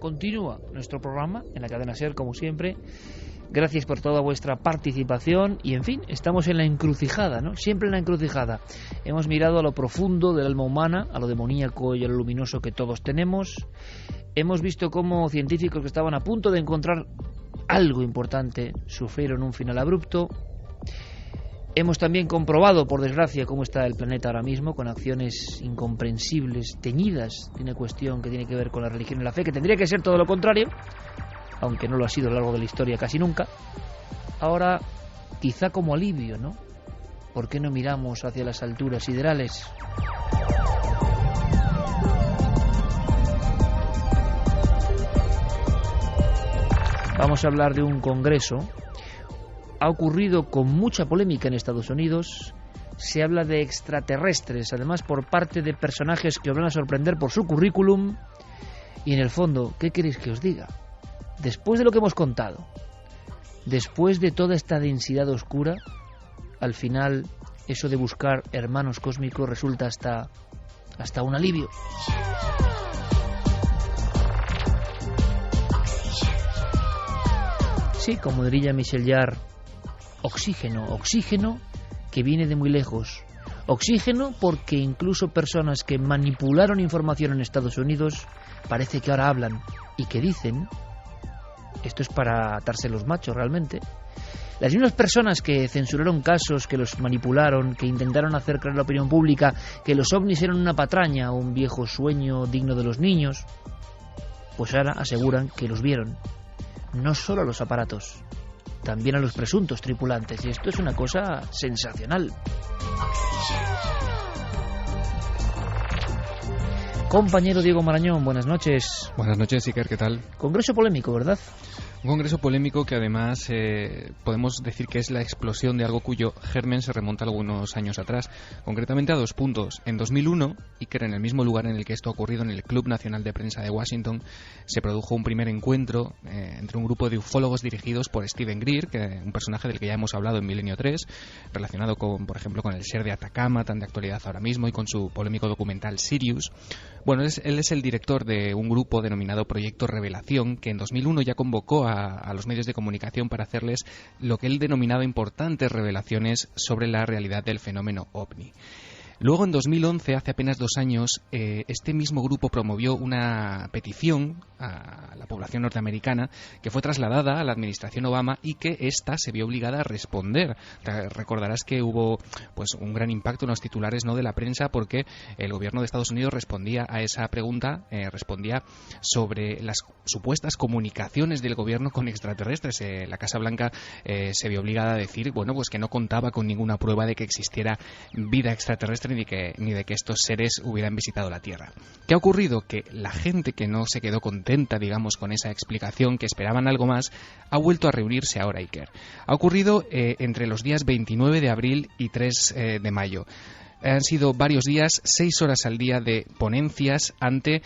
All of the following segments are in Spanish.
continúa nuestro programa en la cadena SER, como siempre. Gracias por toda vuestra participación y, en fin, estamos en la encrucijada, ¿no? Siempre en la encrucijada. Hemos mirado a lo profundo del alma humana, a lo demoníaco y a lo luminoso que todos tenemos. Hemos visto cómo científicos que estaban a punto de encontrar algo importante sufrieron un final abrupto. Hemos también comprobado, por desgracia, cómo está el planeta ahora mismo, con acciones incomprensibles, teñidas de una cuestión que tiene que ver con la religión y la fe, que tendría que ser todo lo contrario, aunque no lo ha sido a lo largo de la historia casi nunca. Ahora, quizá como alivio, ¿no? ¿Por qué no miramos hacia las alturas siderales? Vamos a hablar de un congreso. Ha ocurrido con mucha polémica en Estados Unidos. Se habla de extraterrestres, además por parte de personajes que os van a sorprender por su currículum. Y en el fondo, ¿qué queréis que os diga? Después de lo que hemos contado, después de toda esta densidad oscura, al final eso de buscar hermanos cósmicos resulta hasta un alivio. Sí, como diría Michel Jarre, oxígeno que viene de muy lejos. Oxígeno porque incluso personas que manipularon información en Estados Unidos parece que ahora hablan y que dicen, esto es para atarse los machos realmente, las mismas personas que censuraron casos, que los manipularon, que intentaron hacer creer a la opinión pública que los ovnis eran una patraña o un viejo sueño digno de los niños, pues ahora aseguran que los vieron. No solo a los aparatos, también a los presuntos tripulantes, y esto es una cosa sensacional. Compañero Diego Marañón, buenas noches. Buenas noches, Iker, ¿qué tal? Congreso polémico, ¿verdad? Un congreso polémico que además podemos decir que es la explosión de algo cuyo germen se remonta algunos años atrás, concretamente a 2 puntos. En 2001, Iker, en el mismo lugar en el que esto ha ocurrido, en el Club Nacional de Prensa de Washington, se produjo un primer encuentro entre un grupo de ufólogos dirigidos por Steven Greer, un personaje del que ya hemos hablado en Milenio 3, relacionado con, por ejemplo, con el Ser de Atacama, tan de actualidad ahora mismo, y con su polémico documental Sirius. Bueno, él es el director de un grupo denominado Proyecto Revelación, que en 2001 ya convocó a los medios de comunicación para hacerles lo que él denominaba importantes revelaciones sobre la realidad del fenómeno OVNI. Luego, en 2011, hace apenas 2 años, este mismo grupo promovió una petición a la población norteamericana que fue trasladada a la administración Obama y que ésta se vio obligada a responder. Recordarás que hubo pues un gran impacto en los titulares, ¿no?, de la prensa, porque el gobierno de Estados Unidos respondía a esa pregunta, respondía sobre las supuestas comunicaciones del gobierno con extraterrestres. La Casa Blanca se vio obligada a decir, bueno, pues que no contaba con ninguna prueba de que existiera vida extraterrestre ni de que estos seres hubieran visitado la Tierra. ¿Qué ha ocurrido? Que la gente que no se quedó contenta, digamos, con esa explicación, que esperaban algo más, ha vuelto a reunirse ahora, Iker. Ha ocurrido entre los días 29 de abril y 3 de mayo. Han sido varios días, 6 horas al día de ponencias ante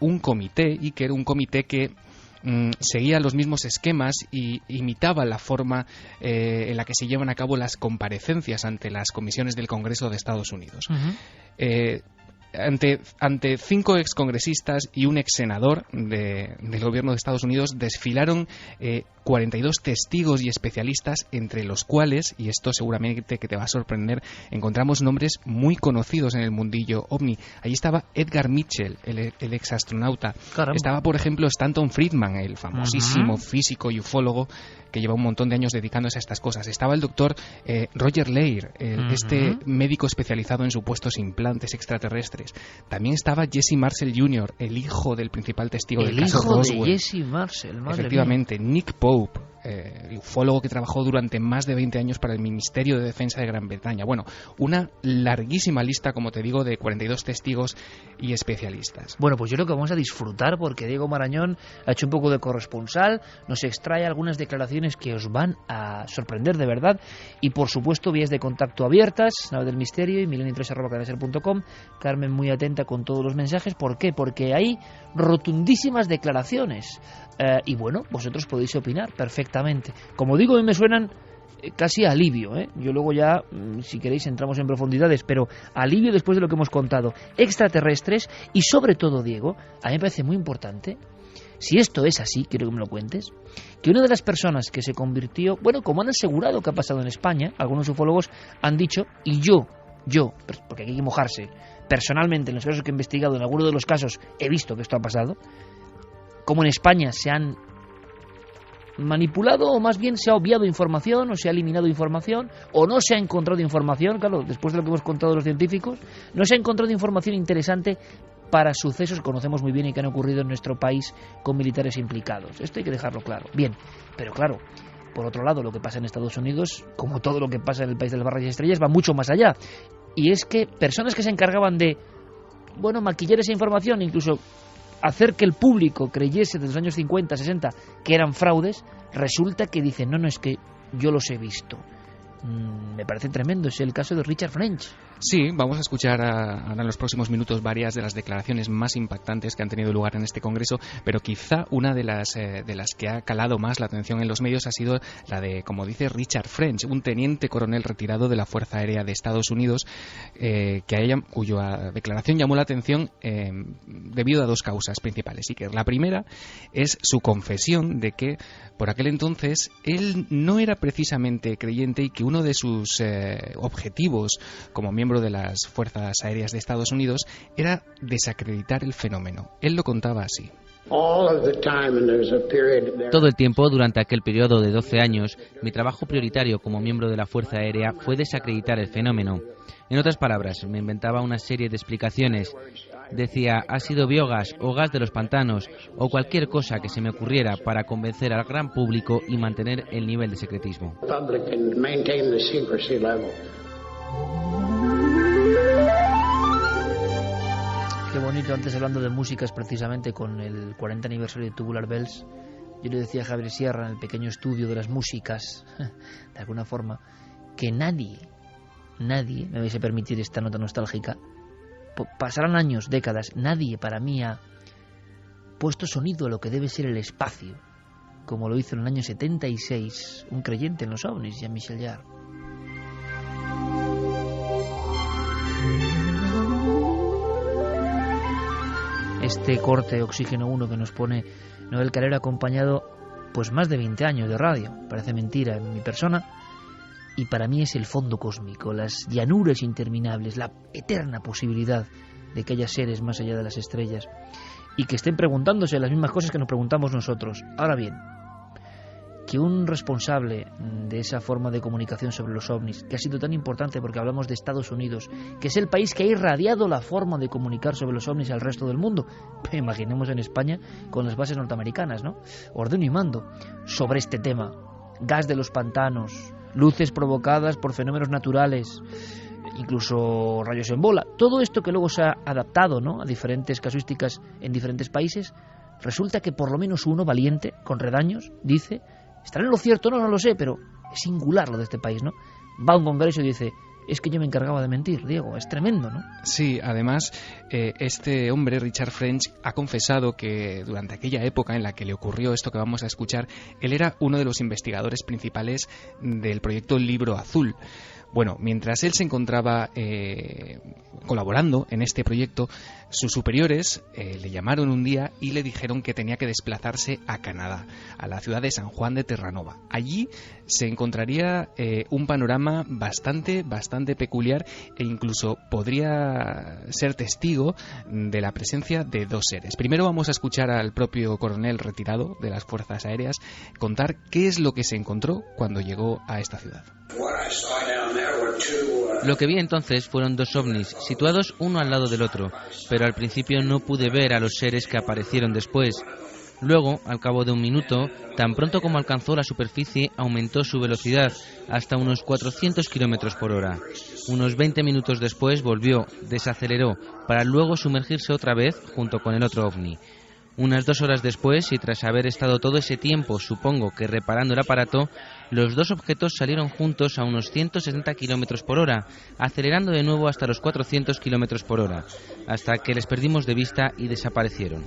un comité, Iker, un comité que seguía los mismos esquemas y imitaba la forma en la que se llevan a cabo las comparecencias ante las comisiones del Congreso de Estados Unidos. Ante 5 excongresistas y un exsenador del gobierno de Estados Unidos desfilaron 42 testigos y especialistas, entre los cuales, y esto seguramente que te va a sorprender, encontramos nombres muy conocidos en el mundillo OVNI. Allí estaba Edgar Mitchell, el exastronauta. Caramba. Estaba, por ejemplo, Stanton Friedman, el famosísimo físico y ufólogo que lleva un montón de años dedicándose a estas cosas. Estaba el doctor Roger Leir, este médico especializado en supuestos implantes extraterrestres. También estaba Jesse Marcel Jr., el hijo del principal testigo del caso Roswell. El hijo de Jesse Marcel, madre Efectivamente, mía. Nick Pope, el ufólogo que trabajó durante más de 20 años para el Ministerio de Defensa de Gran Bretaña. Bueno, una larguísima lista, como te digo, de 42 testigos y especialistas. Bueno, pues yo creo que vamos a disfrutar porque Diego Marañón ha hecho un poco de corresponsal, nos extrae algunas declaraciones que os van a sorprender de verdad y, por supuesto, vías de contacto abiertas, Nave del Misterio y milenio3@cadenaser.com. Carmen muy atenta con todos los mensajes. ¿Por qué? Porque hay rotundísimas declaraciones y bueno, vosotros podéis opinar perfectamente. Como digo, a mí me suenan casi alivio, Yo luego ya, si queréis, entramos en profundidades, pero alivio después de lo que hemos contado. Extraterrestres y, sobre todo, Diego, a mí me parece muy importante si esto es así, quiero que me lo cuentes, que una de las personas que se convirtió, bueno, como han asegurado que ha pasado en España, algunos ufólogos han dicho, y yo, porque hay que mojarse, personalmente en los casos que he investigado, en algunos de los casos he visto que esto ha pasado, como en España se han manipulado, o más bien se ha obviado información, o se ha eliminado información, o no se ha encontrado información, claro, después de lo que hemos contado los científicos, no se ha encontrado información interesante para sucesos que conocemos muy bien y que han ocurrido en nuestro país con militares implicados. Esto hay que dejarlo claro. Bien, pero claro, por otro lado, lo que pasa en Estados Unidos, como todo lo que pasa en el país de las barras y estrellas, va mucho más allá. Y es que personas que se encargaban de, bueno, maquillar esa información, incluso hacer que el público creyese desde los años 50, 60 que eran fraudes, resulta que dicen, no, es que yo los he visto. Me parece tremendo, es el caso de Richard French. Sí, vamos a escuchar ahora en los próximos minutos varias de las declaraciones más impactantes que han tenido lugar en este congreso, pero quizá una de las que ha calado más la atención en los medios ha sido la de, como dice Richard French, un teniente coronel retirado de la Fuerza Aérea de Estados Unidos, cuya declaración llamó la atención debido a dos causas principales. Y que la primera es su confesión de que por aquel entonces él no era precisamente creyente y que uno de sus objetivos como miembro de las Fuerzas Aéreas de Estados Unidos era desacreditar el fenómeno. Él lo contaba así. Todo el tiempo, durante aquel periodo de 12 años, mi trabajo prioritario como miembro de la Fuerza Aérea fue desacreditar el fenómeno. En otras palabras, me inventaba una serie de explicaciones. Decía, ha sido biogás o gas de los pantanos o cualquier cosa que se me ocurriera para convencer al gran público y mantener el nivel de secretismo. Qué bonito, antes hablando de músicas precisamente con el 40 aniversario de Tubular Bells, yo le decía a Javier Sierra en el pequeño estudio de las músicas, de alguna forma, que nadie me vais a permitir esta nota nostálgica, pasarán años, décadas, nadie para mí ha puesto sonido a lo que debe ser el espacio, como lo hizo en el año 76 un creyente en los ovnis, Jean-Michel Jarre. Este corte Oxígeno 1 que nos pone Noel Calero, acompañado pues más de 20 años de radio, parece mentira en mi persona, y para mí es el fondo cósmico, las llanuras interminables, la eterna posibilidad de que haya seres más allá de las estrellas y que estén preguntándose las mismas cosas que nos preguntamos nosotros. Ahora bien, que un responsable de esa forma de comunicación sobre los ovnis, que ha sido tan importante porque hablamos de Estados Unidos, que es el país que ha irradiado la forma de comunicar sobre los ovnis al resto del mundo, imaginemos en España con las bases norteamericanas, ¿no? Ordeno y mando sobre este tema, gas de los pantanos, luces provocadas por fenómenos naturales, incluso rayos en bola, todo esto que luego se ha adaptado, ¿no?, a diferentes casuísticas en diferentes países. Resulta que por lo menos uno valiente, con redaños, dice, ¿estará en lo cierto? No lo sé, pero es singular lo de este país, ¿no? Va a un congreso y dice, es que yo me encargaba de mentir, Diego, es tremendo, ¿no? Sí, además, este hombre, Richard French, ha confesado que durante aquella época en la que le ocurrió esto que vamos a escuchar, él era uno de los investigadores principales del proyecto Libro Azul. Bueno, mientras él se encontraba colaborando en este proyecto, sus superiores le llamaron un día y le dijeron que tenía que desplazarse a Canadá, a la ciudad de San Juan de Terranova. Allí se encontraría un panorama bastante peculiar e incluso podría ser testigo de la presencia de dos seres. Primero vamos a escuchar al propio coronel retirado de las Fuerzas Aéreas contar qué es lo que se encontró cuando llegó a esta ciudad. Lo que vi entonces fueron dos ovnis, situados uno al lado del otro, pero al principio no pude ver a los seres que aparecieron después. Luego, al cabo de un minuto, tan pronto como alcanzó la superficie, aumentó su velocidad hasta unos 400 kilómetros por hora. Unos 20 minutos después volvió, desaceleró, para luego sumergirse otra vez junto con el otro ovni. Unas 2 horas después, y tras haber estado todo ese tiempo, supongo que reparando el aparato, los dos objetos salieron juntos a unos 160 kilómetros por hora, acelerando de nuevo hasta los 400 kilómetros por hora, hasta que les perdimos de vista y desaparecieron.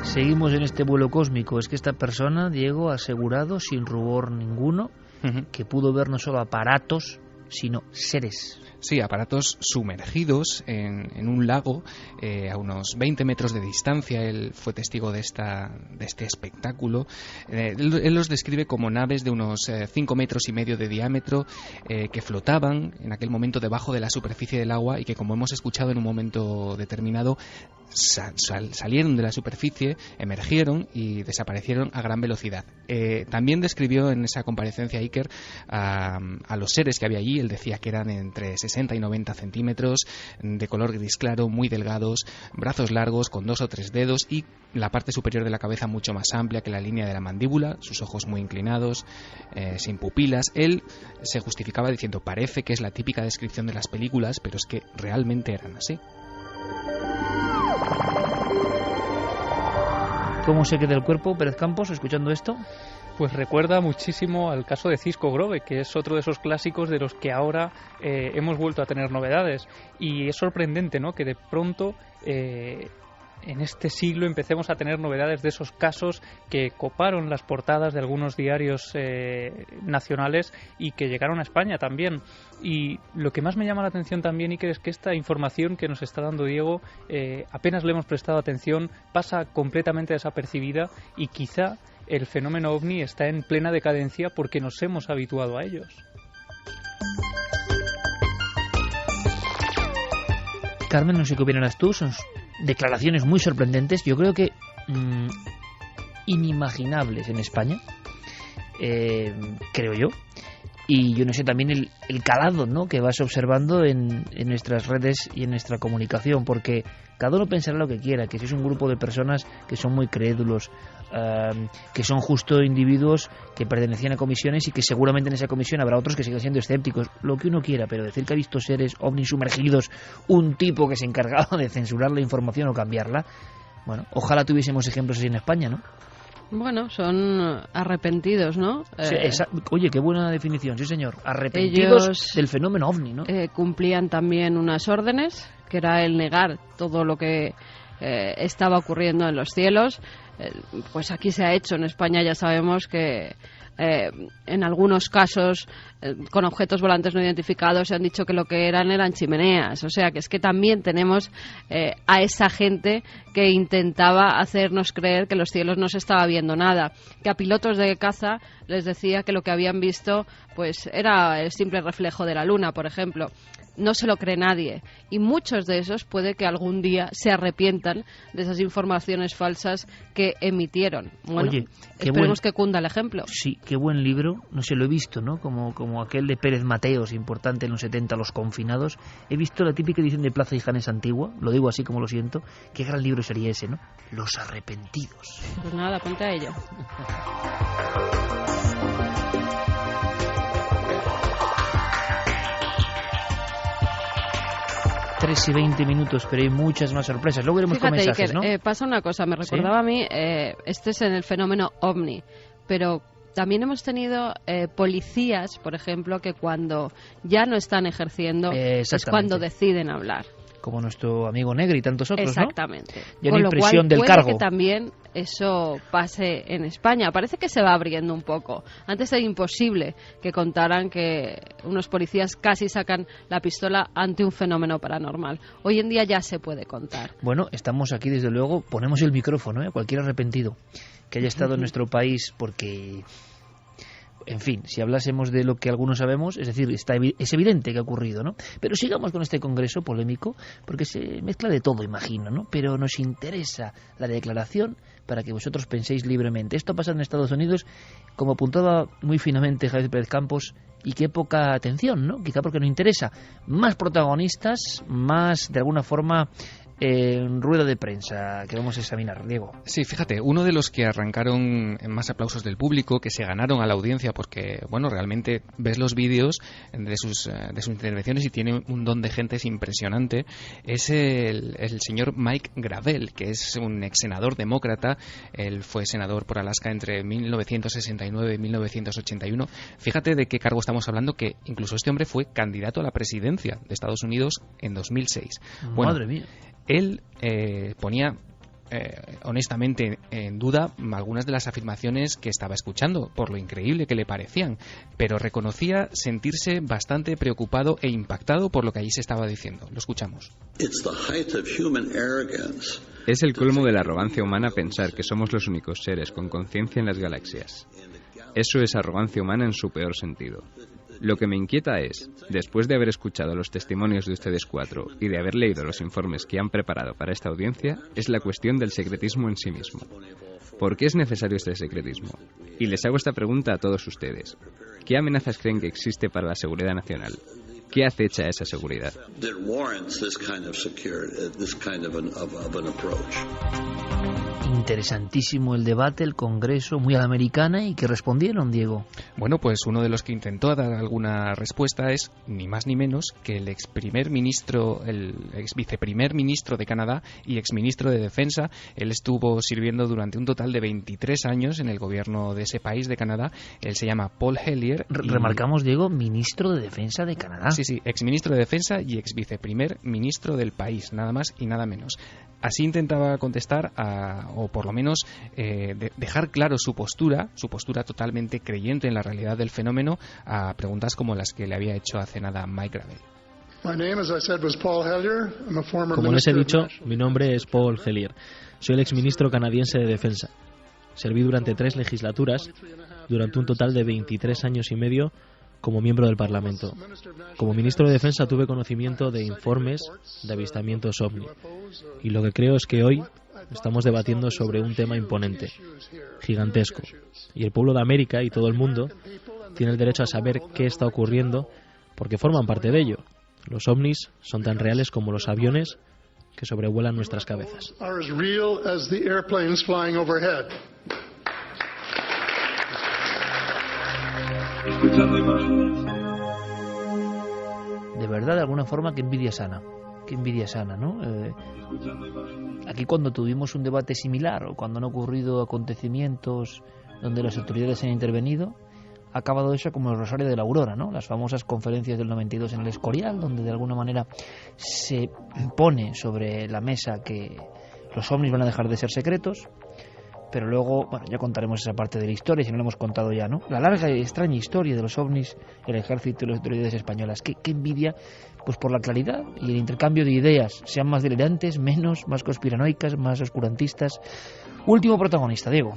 Seguimos en este vuelo cósmico. Es que esta persona, Diego, ha asegurado sin rubor ninguno que pudo ver no solo aparatos, sino seres. Sí, aparatos sumergidos en un lago a unos 20 metros de distancia. Él fue testigo de este espectáculo. Él los describe como naves de unos 5 metros y medio de diámetro que flotaban en aquel momento debajo de la superficie del agua y que, como hemos escuchado en un momento determinado, salieron de la superficie, emergieron y desaparecieron a gran velocidad. También describió en esa comparecencia Iker a los seres que había allí. Él decía que eran entre 60 y 90 centímetros, de color gris claro, muy delgados, brazos largos con 2 o 3 dedos y la parte superior de la cabeza mucho más amplia que la línea de la mandíbula, sus ojos muy inclinados, sin pupilas. Él se justificaba diciendo: parece que es la típica descripción de las películas, pero es que realmente eran así. ¿Cómo se queda el cuerpo, Pérez Campos, escuchando esto? Pues recuerda muchísimo al caso de Cisco Grove, que es otro de esos clásicos de los que ahora hemos vuelto a tener novedades. Y es sorprendente, ¿no?, que de pronto en este siglo empecemos a tener novedades de esos casos que coparon las portadas de algunos diarios nacionales y que llegaron a España también. Y lo que más me llama la atención también, Iker, es que esta información que nos está dando Diego apenas le hemos prestado atención, pasa completamente desapercibida y quizá el fenómeno OVNI está en plena decadencia porque nos hemos habituado a ellos. Carmen, no sé qué opinarás tú, son declaraciones muy sorprendentes, yo creo que inimaginables en España, creo yo. Y yo no sé también el calado, ¿no?, que vas observando en nuestras redes y en nuestra comunicación, porque cada uno pensará lo que quiera, que si es un grupo de personas que son muy crédulos, que son justo individuos que pertenecían a comisiones y que seguramente en esa comisión habrá otros que sigan siendo escépticos, lo que uno quiera, pero decir que ha visto seres ovnis sumergidos, un tipo que se encargaba de censurar la información o cambiarla, bueno, ojalá tuviésemos ejemplos así en España, ¿no? Bueno, son arrepentidos, ¿no? Sí, oye, qué buena definición, sí señor. Arrepentidos del fenómeno OVNI, ¿no? Cumplían también unas órdenes, que era el negar todo lo que estaba ocurriendo en los cielos. Pues aquí se ha hecho, en España ya sabemos que en algunos casos con objetos volantes no identificados se han dicho que lo que eran chimeneas, o sea que es que también tenemos a esa gente que intentaba hacernos creer que los cielos no se estaba viendo nada, que a pilotos de caza les decía que lo que habían visto pues era el simple reflejo de la luna, por ejemplo. No se lo cree nadie y muchos de esos puede que algún día se arrepientan de esas informaciones falsas que emitieron. Bueno, oye, esperemos que cunda el ejemplo. Sí, qué buen libro, no sé, lo he visto, ¿no? Como aquel de Pérez Mateos, importante en los 70, Los confinados. He visto la típica edición de Plaza y Janes antigua, lo digo así como lo siento. Qué gran libro sería ese, ¿no? Los arrepentidos. Pues nada, ponte a ello. 3 y 20 minutos, pero hay muchas más sorpresas. Luego iremos con mensajes, Iker, ¿no? Pasa una cosa, me recordaba a mí, este es en el fenómeno OVNI, pero también hemos tenido policías, por ejemplo, que cuando ya no están ejerciendo es cuando deciden hablar. Como nuestro amigo Negri y tantos otros, exactamente, ¿no? Ya no hay presión del cargo. Que también eso pase en España. Parece que se va abriendo un poco. Antes era imposible que contaran que unos policías casi sacan la pistola ante un fenómeno paranormal. Hoy en día ya se puede contar. Bueno, estamos aquí desde luego, ponemos el micrófono a cualquier arrepentido que haya estado en nuestro país porque... En fin, si hablásemos de lo que algunos sabemos, es decir, es evidente que ha ocurrido, ¿no? Pero sigamos con este congreso polémico, porque se mezcla de todo, imagino, ¿no? Pero nos interesa la declaración para que vosotros penséis libremente. Esto ha pasado en Estados Unidos, como apuntaba muy finamente Javier Pérez Campos, y qué poca atención, ¿no? Quizá porque no interesa. Más protagonistas, más, de alguna forma... rueda de prensa que vamos a examinar, Diego. Sí, fíjate, uno de los que arrancaron en más aplausos del público, que se ganaron a la audiencia porque, bueno, realmente ves los vídeos de sus intervenciones y tiene un don de gente impresionante, es el señor Mike Gravel, que es un ex senador demócrata. Él fue senador por Alaska entre 1969 y 1981. Fíjate de qué cargo estamos hablando, que incluso este hombre fue candidato a la presidencia de Estados Unidos en 2006. Madre mía. Él ponía honestamente en duda algunas de las afirmaciones que estaba escuchando, por lo increíble que le parecían, pero reconocía sentirse bastante preocupado e impactado por lo que allí se estaba diciendo. Lo escuchamos. Es el colmo de la arrogancia humana pensar que somos los únicos seres con conciencia en las galaxias. Eso es arrogancia humana en su peor sentido. Lo que me inquieta es, después de haber escuchado los testimonios de ustedes cuatro y de haber leído los informes que han preparado para esta audiencia, es la cuestión del secretismo en sí mismo. ¿Por qué es necesario este secretismo? Y les hago esta pregunta a todos ustedes. ¿Qué amenazas creen que existe para la seguridad nacional? ¿Qué acecha esa seguridad? Interesantísimo el debate, el Congreso, muy a la americana. ¿Y qué respondieron, Diego? Bueno, pues uno de los que intentó dar alguna respuesta es ni más ni menos que el ex viceprimer ministro de Canadá y ex ministro de Defensa. Él estuvo sirviendo durante un total de 23 años en el gobierno de ese país, de Canadá. Él se llama Paul Hellyer. Remarcamos, Diego, ministro de Defensa de Canadá. Sí, ex ministro de Defensa y ex viceprimer ministro del país, nada más y nada menos. Así intentaba contestar o por lo menos dejar claro su postura totalmente creyente en la realidad del fenómeno, a preguntas como las que le había hecho hace nada Mike Gravel. Como les he dicho, mi nombre es Paul Hellyer. Soy el exministro canadiense de Defensa. Serví durante 3 legislaturas, durante un total de 23 años y medio, como miembro del Parlamento. Como ministro de Defensa tuve conocimiento de informes de avistamientos OVNI. Y lo que creo es que hoy estamos debatiendo sobre un tema imponente, gigantesco. Y el pueblo de América y todo el mundo tiene el derecho a saber qué está ocurriendo porque forman parte de ello. Los OVNIs son tan reales como los aviones que sobrevuelan nuestras cabezas. De verdad, de alguna forma, qué envidia sana, ¿no? Aquí cuando tuvimos un debate similar o cuando han ocurrido acontecimientos donde las autoridades han intervenido, ha acabado eso como el Rosario de la Aurora, ¿no? Las famosas conferencias del 92 en el Escorial, donde de alguna manera se pone sobre la mesa que los ovnis van a dejar de ser secretos. Pero luego, bueno, ya contaremos esa parte de la historia, si no lo hemos contado ya, ¿no? La larga y extraña historia de los ovnis, el ejército y las autoridades españolas. Qué envidia, pues por la claridad y el intercambio de ideas, sean más delirantes, menos, más conspiranoicas, más oscurantistas. Último protagonista, Diego.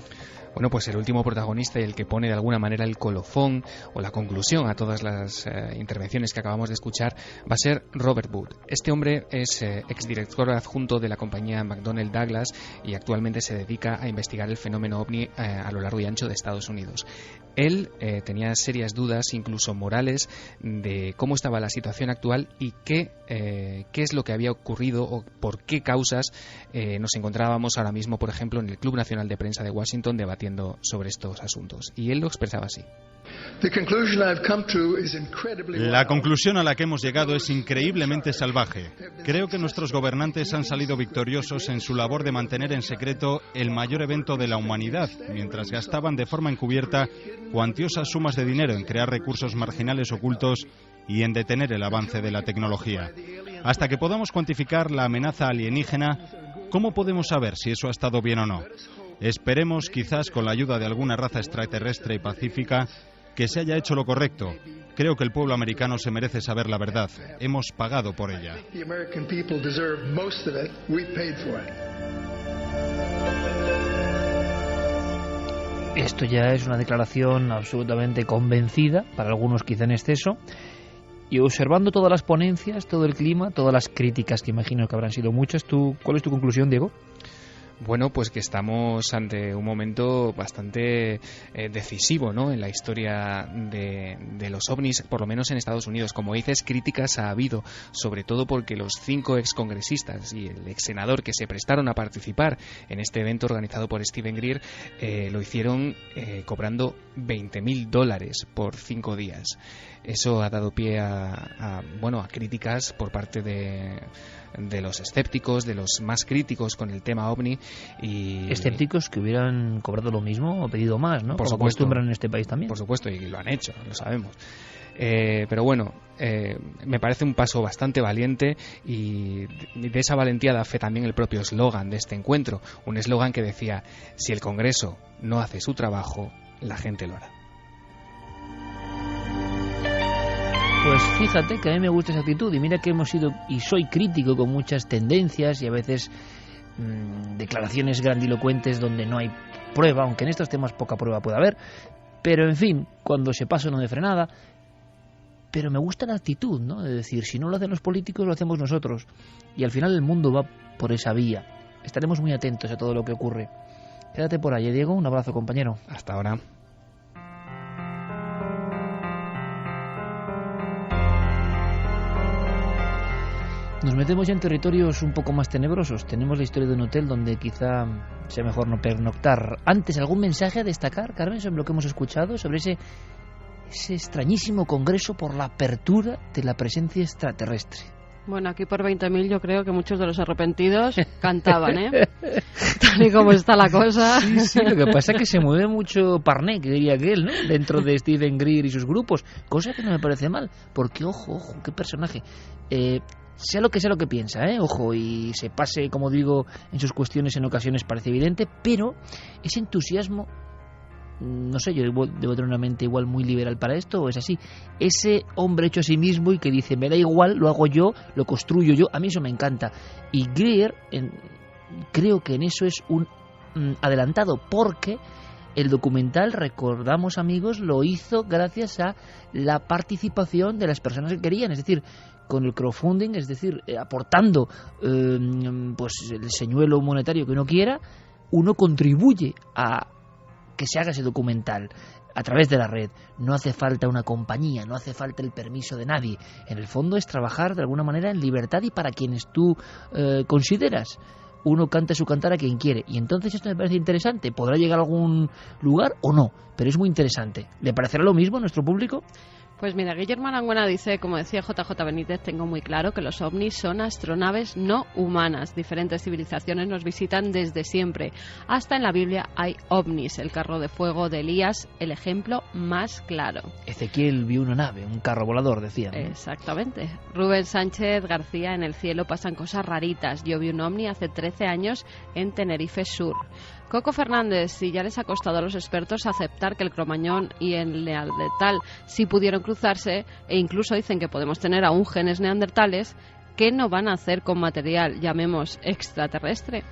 Bueno, pues el último protagonista y el que pone de alguna manera el colofón o la conclusión a todas las intervenciones que acabamos de escuchar va a ser Robert Wood. Este hombre es exdirector adjunto de la compañía McDonnell Douglas y actualmente se dedica a investigar el fenómeno OVNI a lo largo y ancho de Estados Unidos. Él tenía serias dudas, incluso morales, de cómo estaba la situación actual y qué es lo que había ocurrido o por qué causas nos encontrábamos ahora mismo, por ejemplo, en el Club Nacional de Prensa de Washington debatiendo sobre estos asuntos. Y él lo expresaba así. La conclusión a la que hemos llegado es increíblemente salvaje. Creo que nuestros gobernantes han salido victoriosos en su labor de mantener en secreto el mayor evento de la humanidad, mientras gastaban de forma encubierta cuantiosas sumas de dinero en crear recursos marginales ocultos y en detener el avance de la tecnología. Hasta que podamos cuantificar la amenaza alienígena, ¿cómo podemos saber si eso ha estado bien o no? Esperemos, quizás con la ayuda de alguna raza extraterrestre y pacífica, que se haya hecho lo correcto. Creo que el pueblo americano se merece saber la verdad. Hemos pagado por ella. Esto ya es una declaración absolutamente convencida, para algunos quizá en exceso, y observando todas las ponencias, todo el clima, todas las críticas, que imagino que habrán sido muchas, ¿cuál es tu conclusión, Diego? Bueno, pues que estamos ante un momento bastante decisivo, ¿no?, en la historia de los ovnis, por lo menos en Estados Unidos. Como dices, críticas ha habido, sobre todo porque los 5 excongresistas y el exsenador que se prestaron a participar en este evento organizado por Steven Greer lo hicieron cobrando $20,000 por 5 días. Eso ha dado pie a críticas por parte de los escépticos, de los más críticos con el tema OVNI. Y escépticos que hubieran cobrado lo mismo o pedido más, ¿no? Por Como supuesto, acostumbran en este país también. Por supuesto, y lo han hecho, lo sabemos. Pero bueno, me parece un paso bastante valiente, y de esa valentía da fe también el propio eslogan de este encuentro, un eslogan que decía: si el Congreso no hace su trabajo, la gente lo hará. Pues fíjate que a mí me gusta esa actitud, y mira que hemos sido, y soy crítico con muchas tendencias y a veces declaraciones grandilocuentes donde no hay prueba, aunque en estos temas poca prueba puede haber, pero en fin, cuando se pasa no de frenada. Pero me gusta la actitud, ¿no? De decir, si no lo hacen los políticos, lo hacemos nosotros. Y al final el mundo va por esa vía. Estaremos muy atentos a todo lo que ocurre. Quédate por ahí, Diego. Un abrazo, compañero. Hasta ahora. Nos metemos ya en territorios un poco más tenebrosos. Tenemos la historia de un hotel donde quizá sea mejor no pernoctar. Antes, ¿algún mensaje a destacar, Carmen, sobre lo que hemos escuchado? Sobre ese extrañísimo congreso por la apertura de la presencia extraterrestre. Bueno, aquí por 20.000 yo creo que muchos de los arrepentidos cantaban, ¿eh? Tal y como está la cosa. Sí, lo que pasa es que se mueve mucho Parné, que diría aquel, ¿no? Dentro de Steven Greer y sus grupos, cosa que no me parece mal, porque ojo, qué personaje. Sea lo que piensa, ojo, y se pase, como digo, en sus cuestiones en ocasiones parece evidente, pero ese entusiasmo, no sé, yo debo tener una mente igual muy liberal para esto, o es así, ese hombre hecho a sí mismo y que dice, me da igual, lo hago yo, lo construyo yo, a mí eso me encanta. Y Greer, creo que en eso es un adelantado, porque el documental, recordamos amigos, lo hizo gracias a la participación de las personas que querían, es decir, con el crowdfunding, es decir, aportando pues el señuelo monetario que uno quiera, uno contribuye a que se haga ese documental a través de la red. No hace falta una compañía, no hace falta el permiso de nadie. En el fondo es trabajar de alguna manera en libertad y para quienes tú consideras. Uno canta su cantar a quien quiere. Y entonces esto me parece interesante. ¿Podrá llegar a algún lugar o no? Pero es muy interesante. ¿Le parecerá lo mismo a nuestro público? Pues mira, Guillermo Arangüena dice, como decía JJ Benítez, tengo muy claro que los ovnis son astronaves no humanas. Diferentes civilizaciones nos visitan desde siempre. Hasta en la Biblia hay ovnis. El carro de fuego de Elías, el ejemplo más claro. Ezequiel vio una nave, un carro volador, decía, ¿no? Exactamente. Rubén Sánchez García, en el cielo pasan cosas raritas. Yo vi un ovni hace 13 años en Tenerife Sur. Coco Fernández, si ya les ha costado a los expertos aceptar que el Cromañón y el Neandertal sí pudieron cruzarse, e incluso dicen que podemos tener aún genes neandertales, ¿qué no van a hacer con material, llamemos, extraterrestre?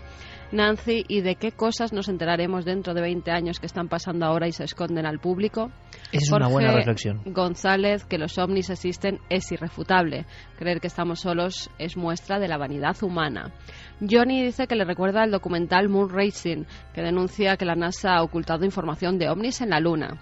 Nancy, ¿y de qué cosas nos enteraremos dentro de 20 años que están pasando ahora y se esconden al público? Esa es Jorge una buena reflexión. González, que los ovnis existen es irrefutable. Creer que estamos solos es muestra de la vanidad humana. Johnny dice que le recuerda el documental Moon Racing, que denuncia que la NASA ha ocultado información de ovnis en la Luna.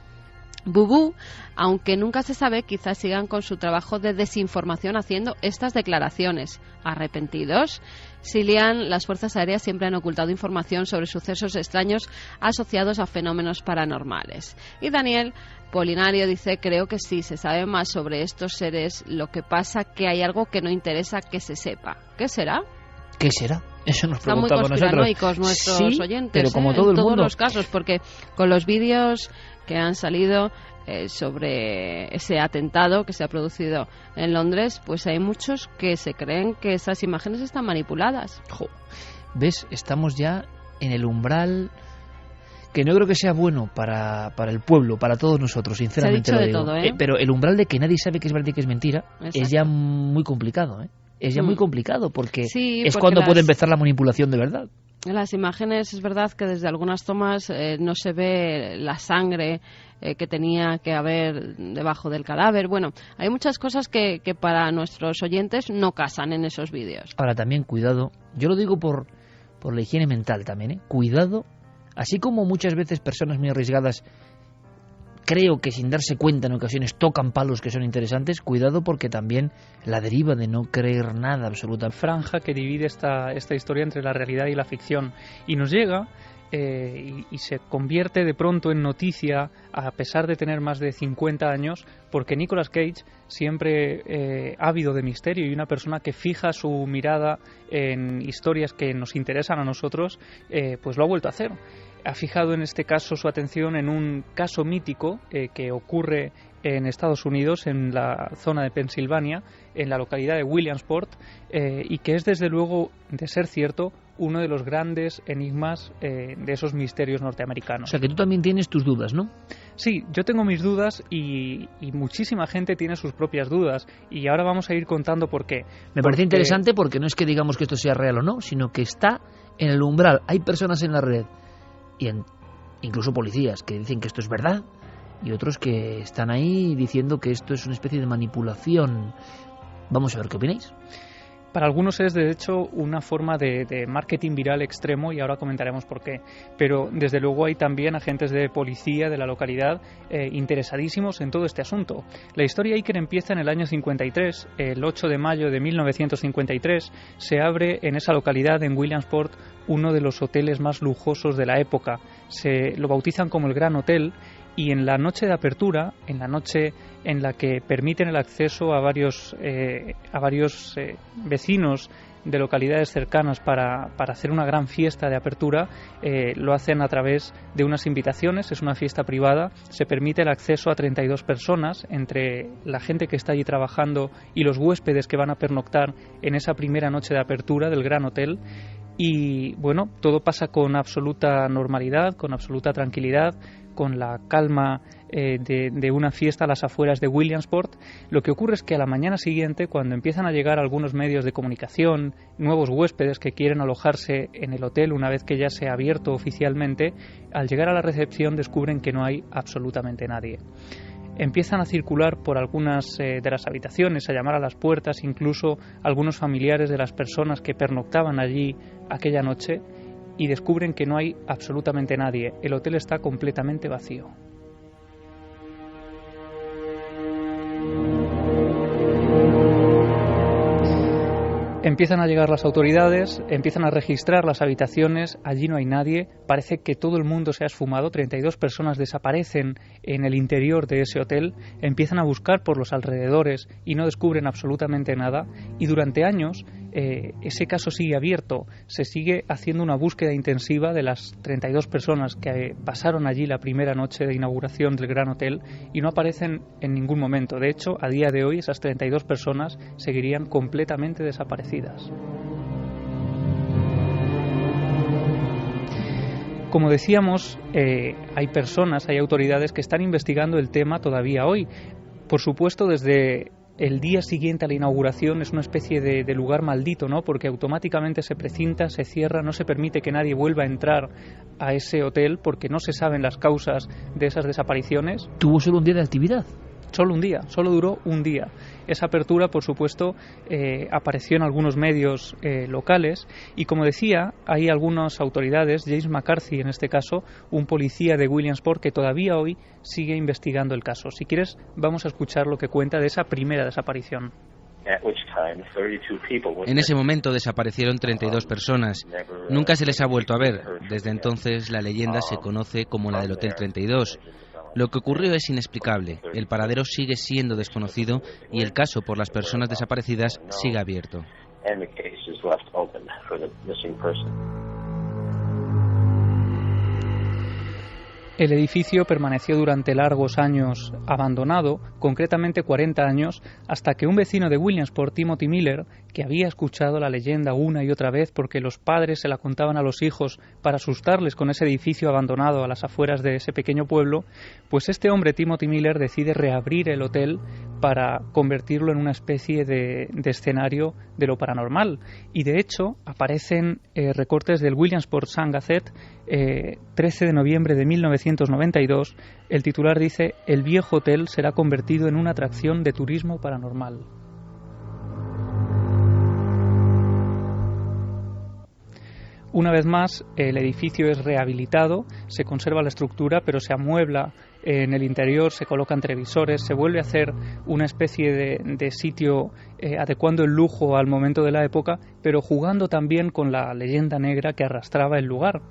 Bubú, aunque nunca se sabe, quizás sigan con su trabajo de desinformación haciendo estas declaraciones. ¿Arrepentidos? Silian, las fuerzas aéreas siempre han ocultado información sobre sucesos extraños asociados a fenómenos paranormales. Y Daniel Polinario dice, creo que sí, se sabe más sobre estos seres, lo que pasa que hay algo que no interesa que se sepa. ¿Qué será? ¿Qué será? Eso nos Están muy preguntamos nosotros. conspiranoicos nuestros oyentes, pero como todo el en todos mundo. los casos, porque con los vídeos que han salido sobre ese atentado que se ha producido en Londres, pues hay muchos que se creen que esas imágenes están manipuladas. ¿Ves? Estamos ya en el umbral que no creo que sea bueno para el pueblo, para todos nosotros, sinceramente. Se ha lo dicho digo. de todo, Pero el umbral de que nadie sabe que es verdad y que es mentira es ya muy complicado, Es ya muy complicado porque sí, es porque cuando puede empezar la manipulación de verdad. Las imágenes, es verdad que desde algunas tomas no se ve la sangre que tenía que haber debajo del cadáver. Bueno, hay muchas cosas que para nuestros oyentes no casan en esos vídeos. Ahora también, cuidado, yo lo digo por la higiene mental también, cuidado, así como muchas veces personas muy arriesgadas creo que sin darse cuenta en ocasiones tocan palos que son interesantes, cuidado porque también la deriva de no creer nada absolutamente. Franja que divide esta historia entre la realidad y la ficción y nos llega y se convierte de pronto en noticia a pesar de tener más de 50 años, porque Nicolas Cage siempre ávido de misterio y una persona que fija su mirada en historias que nos interesan a nosotros, pues lo ha vuelto a hacer. Ha fijado en este caso su atención en un caso mítico que ocurre en Estados Unidos, en la zona de Pensilvania, en la localidad de Williamsport, y que es desde luego, de ser cierto, uno de los grandes enigmas de esos misterios norteamericanos. O sea que tú también tienes tus dudas, ¿no? Sí, yo tengo mis dudas y muchísima gente tiene sus propias dudas, y ahora vamos a ir contando por qué. Me parece interesante porque no es que digamos que esto sea real o no, sino que está en el umbral. Hay personas en la red, y incluso policías, que dicen que esto es verdad, y otros que están ahí diciendo que esto es una especie de manipulación. Vamos a ver qué opináis. Para algunos es, de hecho, una forma de marketing viral extremo, y ahora comentaremos por qué. Pero, desde luego, hay también agentes de policía de la localidad interesadísimos en todo este asunto. La historia Iker empieza en el año 53. El 8 de mayo de 1953 se abre en esa localidad, en Williamsport, uno de los hoteles más lujosos de la época. Se lo bautizan como el Gran Hotel, y en la noche de apertura, en la noche en la que permiten el acceso a varios vecinos de localidades cercanas para hacer una gran fiesta de apertura, lo hacen a través de unas invitaciones. Es una fiesta privada, se permite el acceso a 32 personas, entre la gente que está allí trabajando y los huéspedes que van a pernoctar en esa primera noche de apertura del Gran Hotel. Y bueno, todo pasa con absoluta normalidad, con absoluta tranquilidad, con la calma de una fiesta a las afueras de Williamsport. Lo que ocurre es que a la mañana siguiente, cuando empiezan a llegar algunos medios de comunicación, nuevos huéspedes que quieren alojarse en el hotel una vez que ya se ha abierto oficialmente, al llegar a la recepción descubren que no hay absolutamente nadie. Empiezan a circular por algunas de las habitaciones, a llamar a las puertas, incluso algunos familiares de las personas que pernoctaban allí aquella noche, y descubren que no hay absolutamente nadie. El hotel está completamente vacío. Empiezan a llegar las autoridades, empiezan a registrar las habitaciones, allí no hay nadie, parece que todo el mundo se ha esfumado, 32 personas desaparecen en el interior de ese hotel, empiezan a buscar por los alrededores y no descubren absolutamente nada, y durante años ese caso sigue abierto, se sigue haciendo una búsqueda intensiva de las 32 personas que pasaron allí la primera noche de inauguración del Gran Hotel y no aparecen en ningún momento. De hecho, a día de hoy esas 32 personas seguirían completamente desaparecidas. Como decíamos, hay personas, hay autoridades que están investigando el tema todavía hoy. Por supuesto, desde el día siguiente a la inauguración es una especie de lugar maldito, ¿no? Porque automáticamente se precinta, se cierra, no se permite que nadie vuelva a entrar a ese hotel porque no se saben las causas de esas desapariciones. ¿Tuvo solo un día de actividad? Solo un día, solo duró un día. Esa apertura, por supuesto, apareció en algunos medios locales y, como decía, hay algunas autoridades, James McCarthy en este caso, un policía de Williamsport que todavía hoy sigue investigando el caso. Si quieres, vamos a escuchar lo que cuenta de esa primera desaparición. En ese momento desaparecieron 32 personas. Nunca se les ha vuelto a ver. Desde entonces la leyenda se conoce como la del Hotel 32. Lo que ocurrió es inexplicable, el paradero sigue siendo desconocido y el caso por las personas desaparecidas sigue abierto. El edificio permaneció durante largos años abandonado, concretamente 40 años, hasta que un vecino de Williamsport, Timothy Miller, que había escuchado la leyenda una y otra vez porque los padres se la contaban a los hijos para asustarles con ese edificio abandonado a las afueras de ese pequeño pueblo, pues este hombre, Timothy Miller, decide reabrir el hotel para convertirlo en una especie de escenario de lo paranormal. Y de hecho aparecen recortes del Williamsport Sun-Gazette, 13 de noviembre de 1992, el titular dice: "El viejo hotel será convertido en una atracción de turismo paranormal". Una vez más, el edificio es rehabilitado, se conserva la estructura, pero se amuebla en el interior, se colocan televisores, se vuelve a hacer una especie de sitio adecuando el lujo al momento de la época, pero jugando también con la leyenda negra que arrastraba el lugar.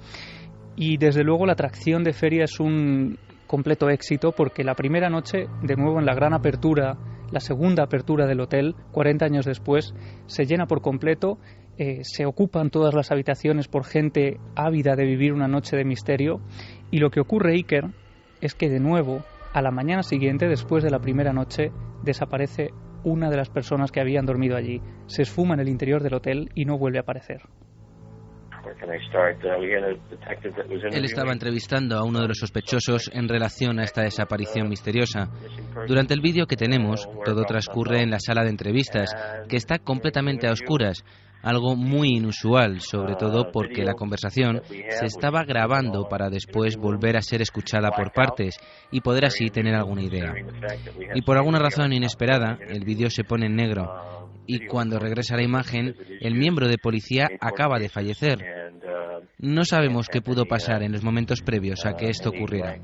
Y desde luego la atracción de feria es un completo éxito porque la primera noche, de nuevo en la gran apertura, la segunda apertura del hotel, 40 años después, se llena por completo, se ocupan todas las habitaciones por gente ávida de vivir una noche de misterio y lo que ocurre, Iker, es que de nuevo A la mañana siguiente, después de la primera noche, desaparece una de las personas que habían dormido allí. Se esfuma en el interior del hotel y no vuelve a aparecer. Él estaba entrevistando a uno de los sospechosos en relación a esta desaparición misteriosa. Durante el vídeo que tenemos, todo transcurre en la sala de entrevistas, que está completamente a oscuras, algo muy inusual, sobre todo porque la conversación se estaba grabando para después volver a ser escuchada por partes y poder así tener alguna idea. Y por alguna razón inesperada, el vídeo se pone en negro. Y cuando regresa la imagen, el miembro de policía acaba de fallecer. No sabemos qué pudo pasar en los momentos previos a que esto ocurriera.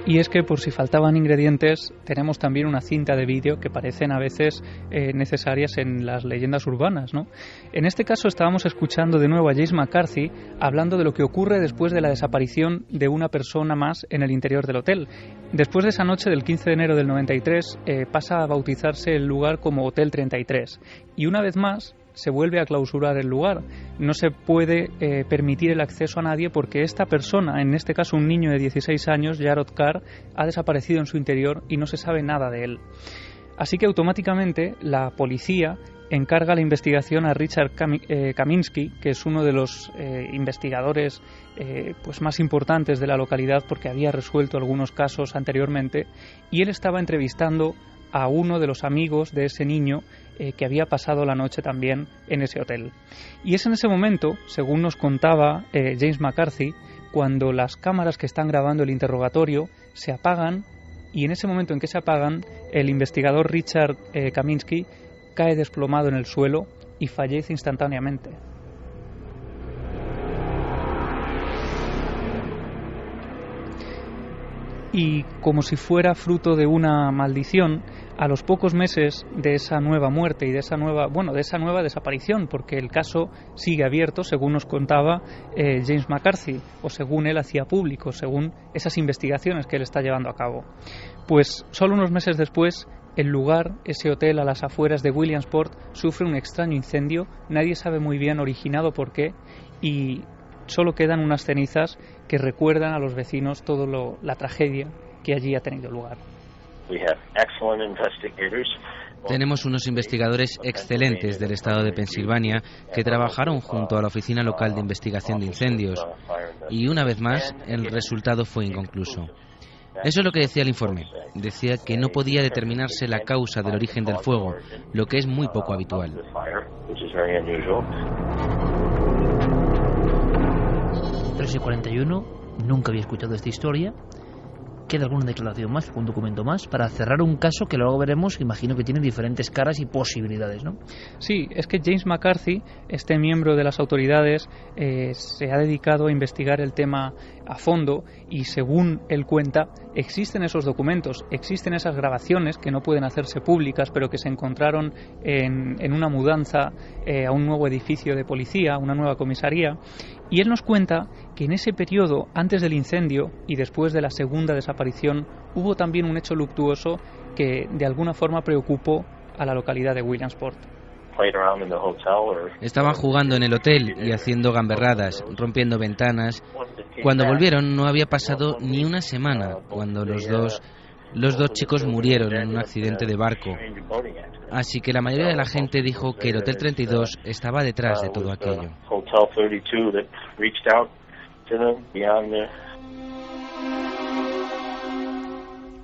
Y es que, por si faltaban ingredientes, tenemos también una cinta de vídeo que parecen a veces necesarias en las leyendas urbanas, ¿no? En este caso estábamos escuchando de nuevo a James McCarthy hablando de lo que ocurre después de la desaparición de una persona más en el interior del hotel. Después de esa noche del 15 de enero del 93 pasa a bautizarse el lugar como Hotel 33. Y una vez más se vuelve a clausurar el lugar. No se puede permitir el acceso a nadie porque esta persona, en este caso un niño de 16 años, Jarrod Carr, ha desaparecido en su interior y no se sabe nada de él. Así que automáticamente la policía encarga la investigación a Richard Kaminsky, que es uno de los investigadores pues más importantes de la localidad porque había resuelto algunos casos anteriormente, y él estaba entrevistando a uno de los amigos de ese niño que había pasado la noche también en ese hotel. Y es en ese momento, según nos contaba James McCarthy, cuando las cámaras que están grabando el interrogatorio se apagan, y en ese momento en que se apagan, el investigador Richard Kaminsky cae desplomado en el suelo y fallece instantáneamente. Y como si fuera fruto de una maldición, a los pocos meses de esa nueva muerte y de esa nueva desaparición, porque el caso sigue abierto, según nos contaba James McCarthy, o según él hacía público, según esas investigaciones que él está llevando a cabo. Pues solo unos meses después, el lugar, ese hotel a las afueras de Williamsport, sufre un extraño incendio, nadie sabe muy bien originado por qué, y solo quedan unas cenizas que recuerdan a los vecinos toda la tragedia que allí ha tenido lugar. Tenemos unos investigadores excelentes del estado de Pensilvania que trabajaron junto a la Oficina Local de Investigación de Incendios, y una vez más el resultado fue inconcluso. Eso es lo que decía el informe. Decía que no podía determinarse la causa del origen del fuego, lo que es muy poco habitual. 3:41, nunca había escuchado esta historia. ¿Queda alguna declaración más, algún documento más, para cerrar un caso que luego veremos, imagino que tiene diferentes caras y posibilidades, ¿no? Sí, es que James McCarthy, este miembro de las autoridades, se ha dedicado a investigar el tema a fondo y, según él cuenta, existen esos documentos, existen esas grabaciones que no pueden hacerse públicas, pero que se encontraron en una mudanza a un nuevo edificio de policía, una nueva comisaría, y él nos cuenta que en ese periodo, antes del incendio y después de la segunda desaparición, hubo también un hecho luctuoso que de alguna forma preocupó a la localidad de Williamsport. Estaban jugando en el hotel y haciendo gamberradas, rompiendo ventanas. Cuando volvieron no había pasado ni una semana cuando los dos chicos murieron en un accidente de barco. Así que la mayoría de la gente dijo que el Hotel 32 estaba detrás de todo aquello.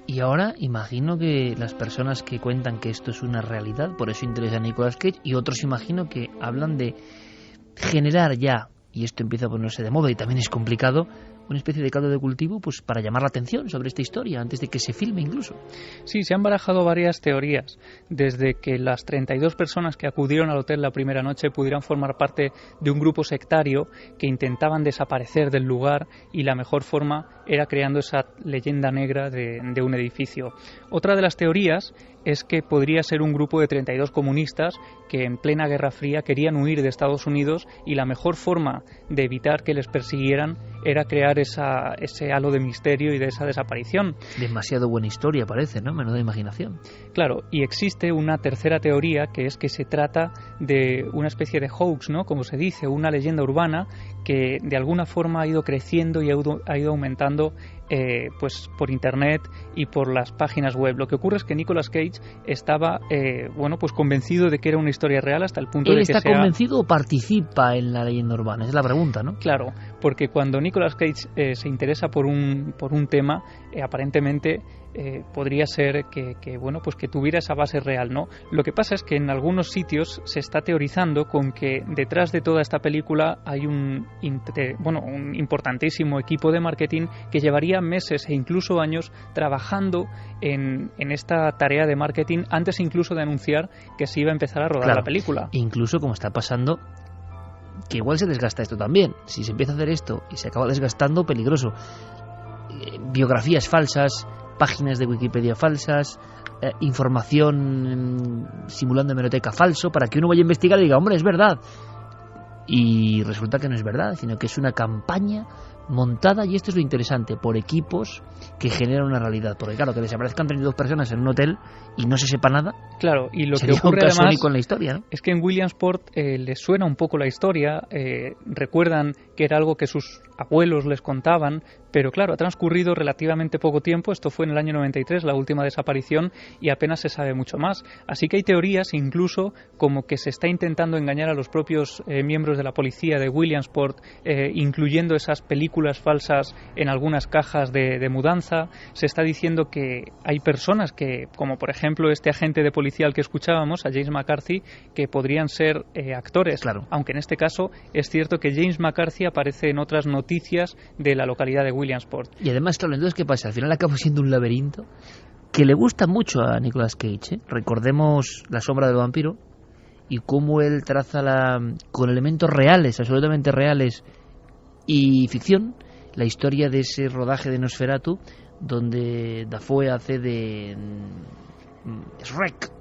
Y ahora imagino que las personas que cuentan que esto es una realidad, por eso interesa a Nicolas Cage, y otros imagino que hablan de generar ya, y esto empieza a ponerse de moda y también es complicado, una especie de caldo de cultivo pues para llamar la atención sobre esta historia antes de que se filme incluso. Sí, se han barajado varias teorías, desde que las 32 personas que acudieron al hotel la primera noche pudieran formar parte de un grupo sectario que intentaban desaparecer del lugar, y la mejor forma era creando esa leyenda negra de un edificio. Otra de las teorías es que podría ser un grupo de 32 comunistas que en plena Guerra Fría querían huir de Estados Unidos, y la mejor forma de evitar que les persiguieran era crear dar ese halo de misterio y de esa desaparición. Demasiado buena historia parece, ¿no? Menuda imaginación. Claro, y existe una tercera teoría, que es que se trata de una especie de hoax, ¿no? Como se dice, una leyenda urbana que de alguna forma ha ido creciendo y ha ido aumentando pues por internet y por las páginas web. Lo que ocurre es que Nicolas Cage estaba pues convencido de que era una historia real hasta el punto de que ¿Él está convencido o participa en la leyenda urbana? Esa es la pregunta, ¿no? Claro, porque cuando Nicolas Cage se interesa por un tema, aparentemente podría ser que tuviera esa base real, ¿no? Lo que pasa es que en algunos sitios se está teorizando con que detrás de toda esta película hay un importantísimo equipo de marketing que llevaría meses e incluso años trabajando en esta tarea de marketing antes incluso de anunciar que se iba a empezar a rodar la película. Incluso como está pasando, que igual se desgasta esto también. Si se empieza a hacer esto y se acaba desgastando, peligroso. Biografías falsas, páginas de Wikipedia falsas, información simulando hemeroteca falso, para que uno vaya a investigar y diga, hombre, es verdad. Y resulta que no es verdad, sino que es una campaña montada, y esto es lo interesante, por equipos que generan una realidad. Porque claro, que desaparezcan 32 personas en un hotel y no se sepa nada. Claro, y lo sería que ocurre un caso además único en la historia, ¿no? Es que en Williamsport les suena un poco la historia, recuerdan que era algo que sus abuelos les contaban, pero claro, ha transcurrido relativamente poco tiempo. Esto fue en el año 93, la última desaparición, y apenas se sabe mucho más. Así que hay teorías incluso como que se está intentando engañar a los propios miembros de la policía de Williamsport, incluyendo esas películas falsas en algunas cajas de mudanza. Se está diciendo que hay personas que, como por ejemplo este agente de policía al que escuchábamos, a James McCarthy, que podrían ser actores. Claro. Aunque en este caso es cierto que James McCarthy aparece en otras noticias de la localidad de Williamsport. Y además, claro, entonces, ¿qué pasa? Al final acaba siendo un laberinto que le gusta mucho a Nicolas Cage, ¿eh? Recordemos La sombra del vampiro y cómo él traza con elementos reales, absolutamente reales, y ficción, la historia de ese rodaje de Nosferatu, donde Dafoe hace de Shrek,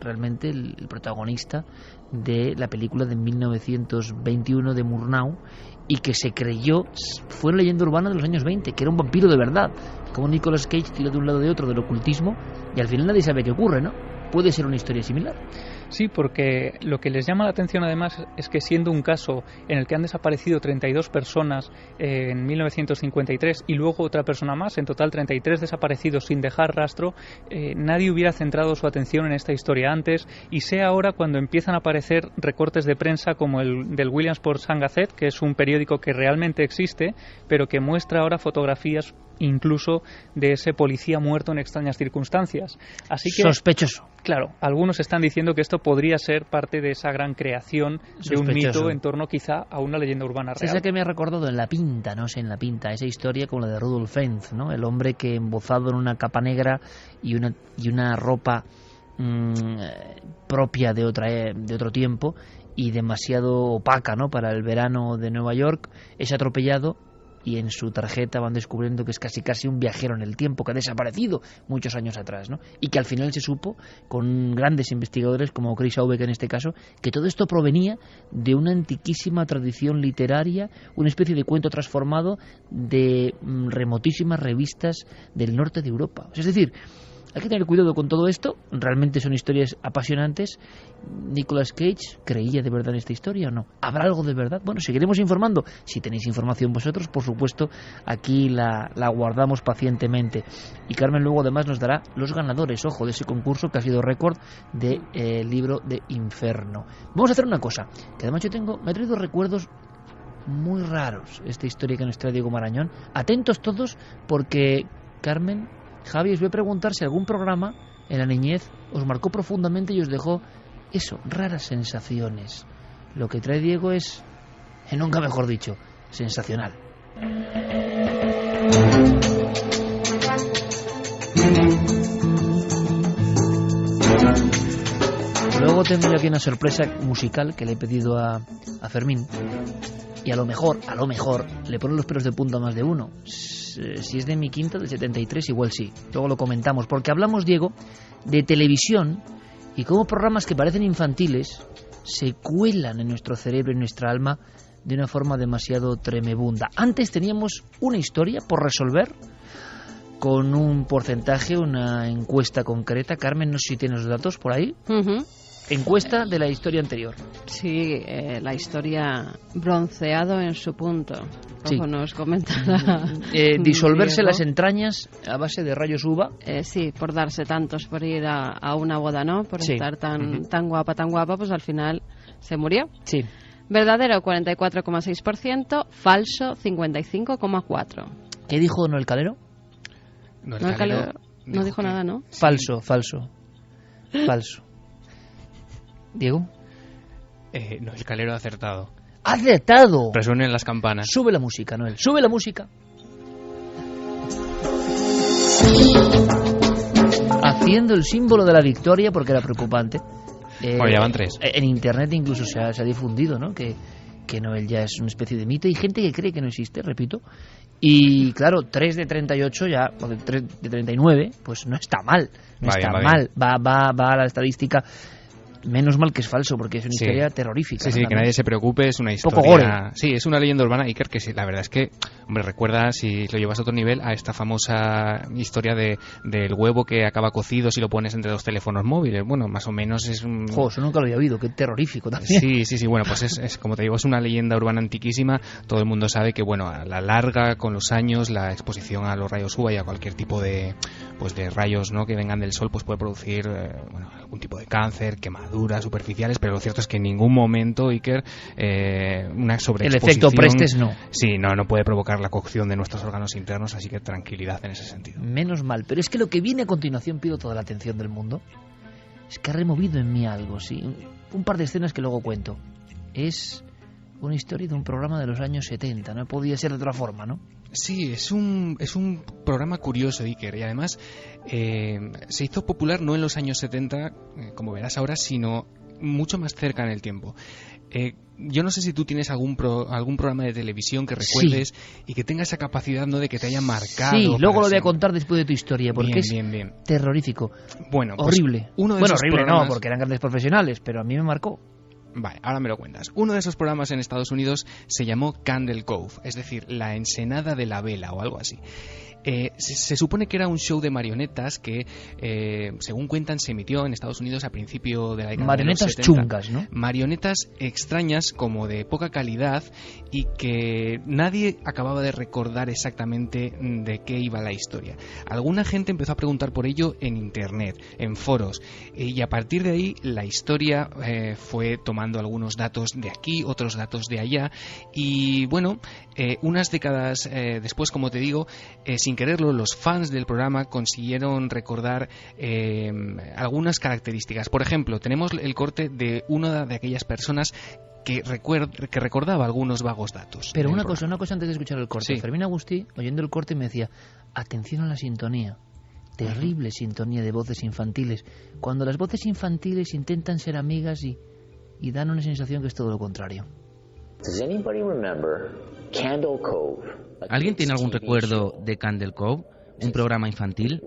realmente el protagonista de la película de 1921 de Murnau, y que se creyó, fue una leyenda urbana de los años 20, que era un vampiro de verdad, como Nicolas Cage tira de un lado y de otro del ocultismo, y al final nadie sabe qué ocurre, ¿no? Puede ser una historia similar. Sí, porque lo que les llama la atención además es que, siendo un caso en el que han desaparecido 32 personas en 1953 y luego otra persona más, en total 33 desaparecidos sin dejar rastro, nadie hubiera centrado su atención en esta historia antes, y sea ahora cuando empiezan a aparecer recortes de prensa como el del Williamsport Sun-Gazette, que es un periódico que realmente existe, pero que muestra ahora fotografías incluso de ese policía muerto en extrañas circunstancias. Así que, sospechoso. Claro, algunos están diciendo que esto podría ser parte de esa gran creación de un mito en torno quizá a una leyenda urbana real. Esa que me ha recordado en La Pinta, no sé, en La Pinta, esa historia como la de Rudolf Fentz, ¿no? El hombre que, embozado en una capa negra y una ropa propia de otro tiempo y demasiado opaca, ¿no?, para el verano de Nueva York, es atropellado, y en su tarjeta van descubriendo que es casi un viajero en el tiempo, que ha desaparecido muchos años atrás, ¿no? Y que al final se supo, con grandes investigadores como Chris Aubeck en este caso, que todo esto provenía de una antiquísima tradición literaria, una especie de cuento transformado de remotísimas revistas del norte de Europa. Es decir, hay que tener cuidado con todo esto. Realmente son historias apasionantes. ¿Nicolas Cage creía de verdad en esta historia o no? ¿Habrá algo de verdad? Bueno, seguiremos informando. Si tenéis información vosotros, por supuesto, aquí la guardamos pacientemente. Y Carmen luego además nos dará los ganadores, ojo, de ese concurso que ha sido récord de libro de Inferno. Vamos a hacer una cosa, que además me ha traído recuerdos muy raros esta historia que nos trae Diego Marañón. Atentos todos, porque Carmen, Javi, os voy a preguntar si algún programa en la niñez os marcó profundamente y os dejó raras sensaciones. Lo que trae Diego es, nunca mejor dicho, sensacional. Luego tendré aquí una sorpresa musical que le he pedido a Fermín, y a lo mejor le ponen los pelos de punta a más de uno. Si es de mi quinta, del 73, igual sí. Luego lo comentamos, porque hablamos, Diego, de televisión y cómo programas que parecen infantiles se cuelan en nuestro cerebro y en nuestra alma de una forma demasiado tremebunda. Antes teníamos una historia por resolver con un porcentaje, una encuesta concreta. Carmen, no sé si tienes los datos por ahí. Encuesta de la historia anterior. Sí, la historia bronceado en su punto, como nos comentará. Disolverse Diego. las entrañas a base de rayos uva. Sí, por darse tantos, por ir a una boda, ¿no? Por estar tan guapa, pues al final se murió. Sí. Verdadero 44,6%, falso 55,4%. ¿Qué dijo Noel Calero? Noel Calero no dijo nada, ¿no? Sí. Falso. ¿Diego? No, el Calero ha acertado. ¡Ha acertado! Resuenen las campanas. Sube la música, Noel. Sube la música. Haciendo el símbolo de la victoria porque era preocupante. Bueno, ya van 3. En internet incluso se ha difundido, ¿no? Que Noel ya es una especie de mito. Hay gente que cree que no existe, repito. Y claro, 3 de 38 ya, o 3 de 39, pues no está mal. No está mal. Va a la estadística. Menos mal que es falso, porque es una historia terrorífica. Sí, que nadie se preocupe, es una historia... Poco gore. Sí, es una leyenda urbana, Iker, que sí, la verdad es que, hombre, recuerda, si lo llevas a otro nivel, a esta famosa historia del huevo que acaba cocido si lo pones entre dos teléfonos móviles. Bueno, más o menos es un... Eso nunca lo había oído, qué terrorífico también. Sí, bueno, pues es como te digo, es una leyenda urbana antiquísima. Todo el mundo sabe que, bueno, a la larga, con los años, la exposición a los rayos UVA y a cualquier tipo de rayos, ¿no?, que vengan del sol, pues puede producir, algún tipo de cáncer, quemaduras superficiales, pero lo cierto es que en ningún momento, Iker, una sobreexposición... El efecto Prestes no. Sí, no puede provocar la cocción de nuestros órganos internos, así que tranquilidad en ese sentido. Menos mal, pero es que lo que viene a continuación, pido toda la atención del mundo, es que ha removido en mí algo, sí, un par de escenas que luego cuento. Es una historia de un programa de los años 70, no podía ser de otra forma, ¿no? Sí, es un programa curioso, Iker, y además se hizo popular no en los años 70, como verás ahora, sino mucho más cerca en el tiempo. Yo no sé si tú tienes algún programa de televisión que recuerdes y que tenga esa capacidad, ¿no?, de que te haya marcado. Sí, luego lo voy a contar después de tu historia, porque bien. Terrorífico. Bueno, pues horrible. Horrible no, porque eran grandes profesionales, pero a mí me marcó. Vale, ahora me lo cuentas. Uno de esos programas en Estados Unidos se llamó Candle Cove, es decir, la ensenada de la vela o algo así. Se supone que era un show de marionetas que, según cuentan, se emitió en Estados Unidos a principio de la década de los 70. Chungas, ¿no? Marionetas extrañas, como de poca calidad, y que nadie acababa de recordar exactamente de qué iba la historia. Alguna gente empezó a preguntar por ello en internet, en foros, y a partir de ahí la historia fue tomando algunos datos de aquí, otros datos de allá, y bueno, unas décadas después, como te digo, sin quererlo, los fans del programa consiguieron recordar algunas características. Por ejemplo, tenemos el corte de una de aquellas personas que recordaba algunos vagos datos. Pero una cosa antes de escuchar el corte. Sí. Fermín Agustí, oyendo el corte, me decía, atención a la sintonía. Terrible sintonía de voces infantiles. Cuando las voces infantiles intentan ser amigas y dan una sensación que es todo lo contrario. ¿Alguien tiene algún recuerdo de Candle Cove, un programa infantil?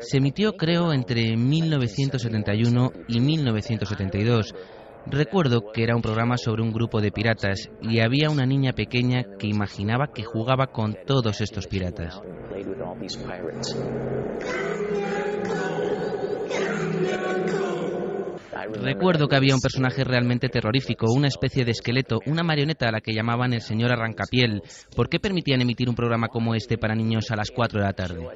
Se emitió, creo, entre 1971 y 1972. Recuerdo que era un programa sobre un grupo de piratas y había una niña pequeña que imaginaba que jugaba con todos estos piratas. Recuerdo que había un personaje realmente terrorífico, una especie de esqueleto, una marioneta a la que llamaban el señor Arrancapiel. ¿Por qué permitían emitir un programa como este para niños a las 4 de la tarde?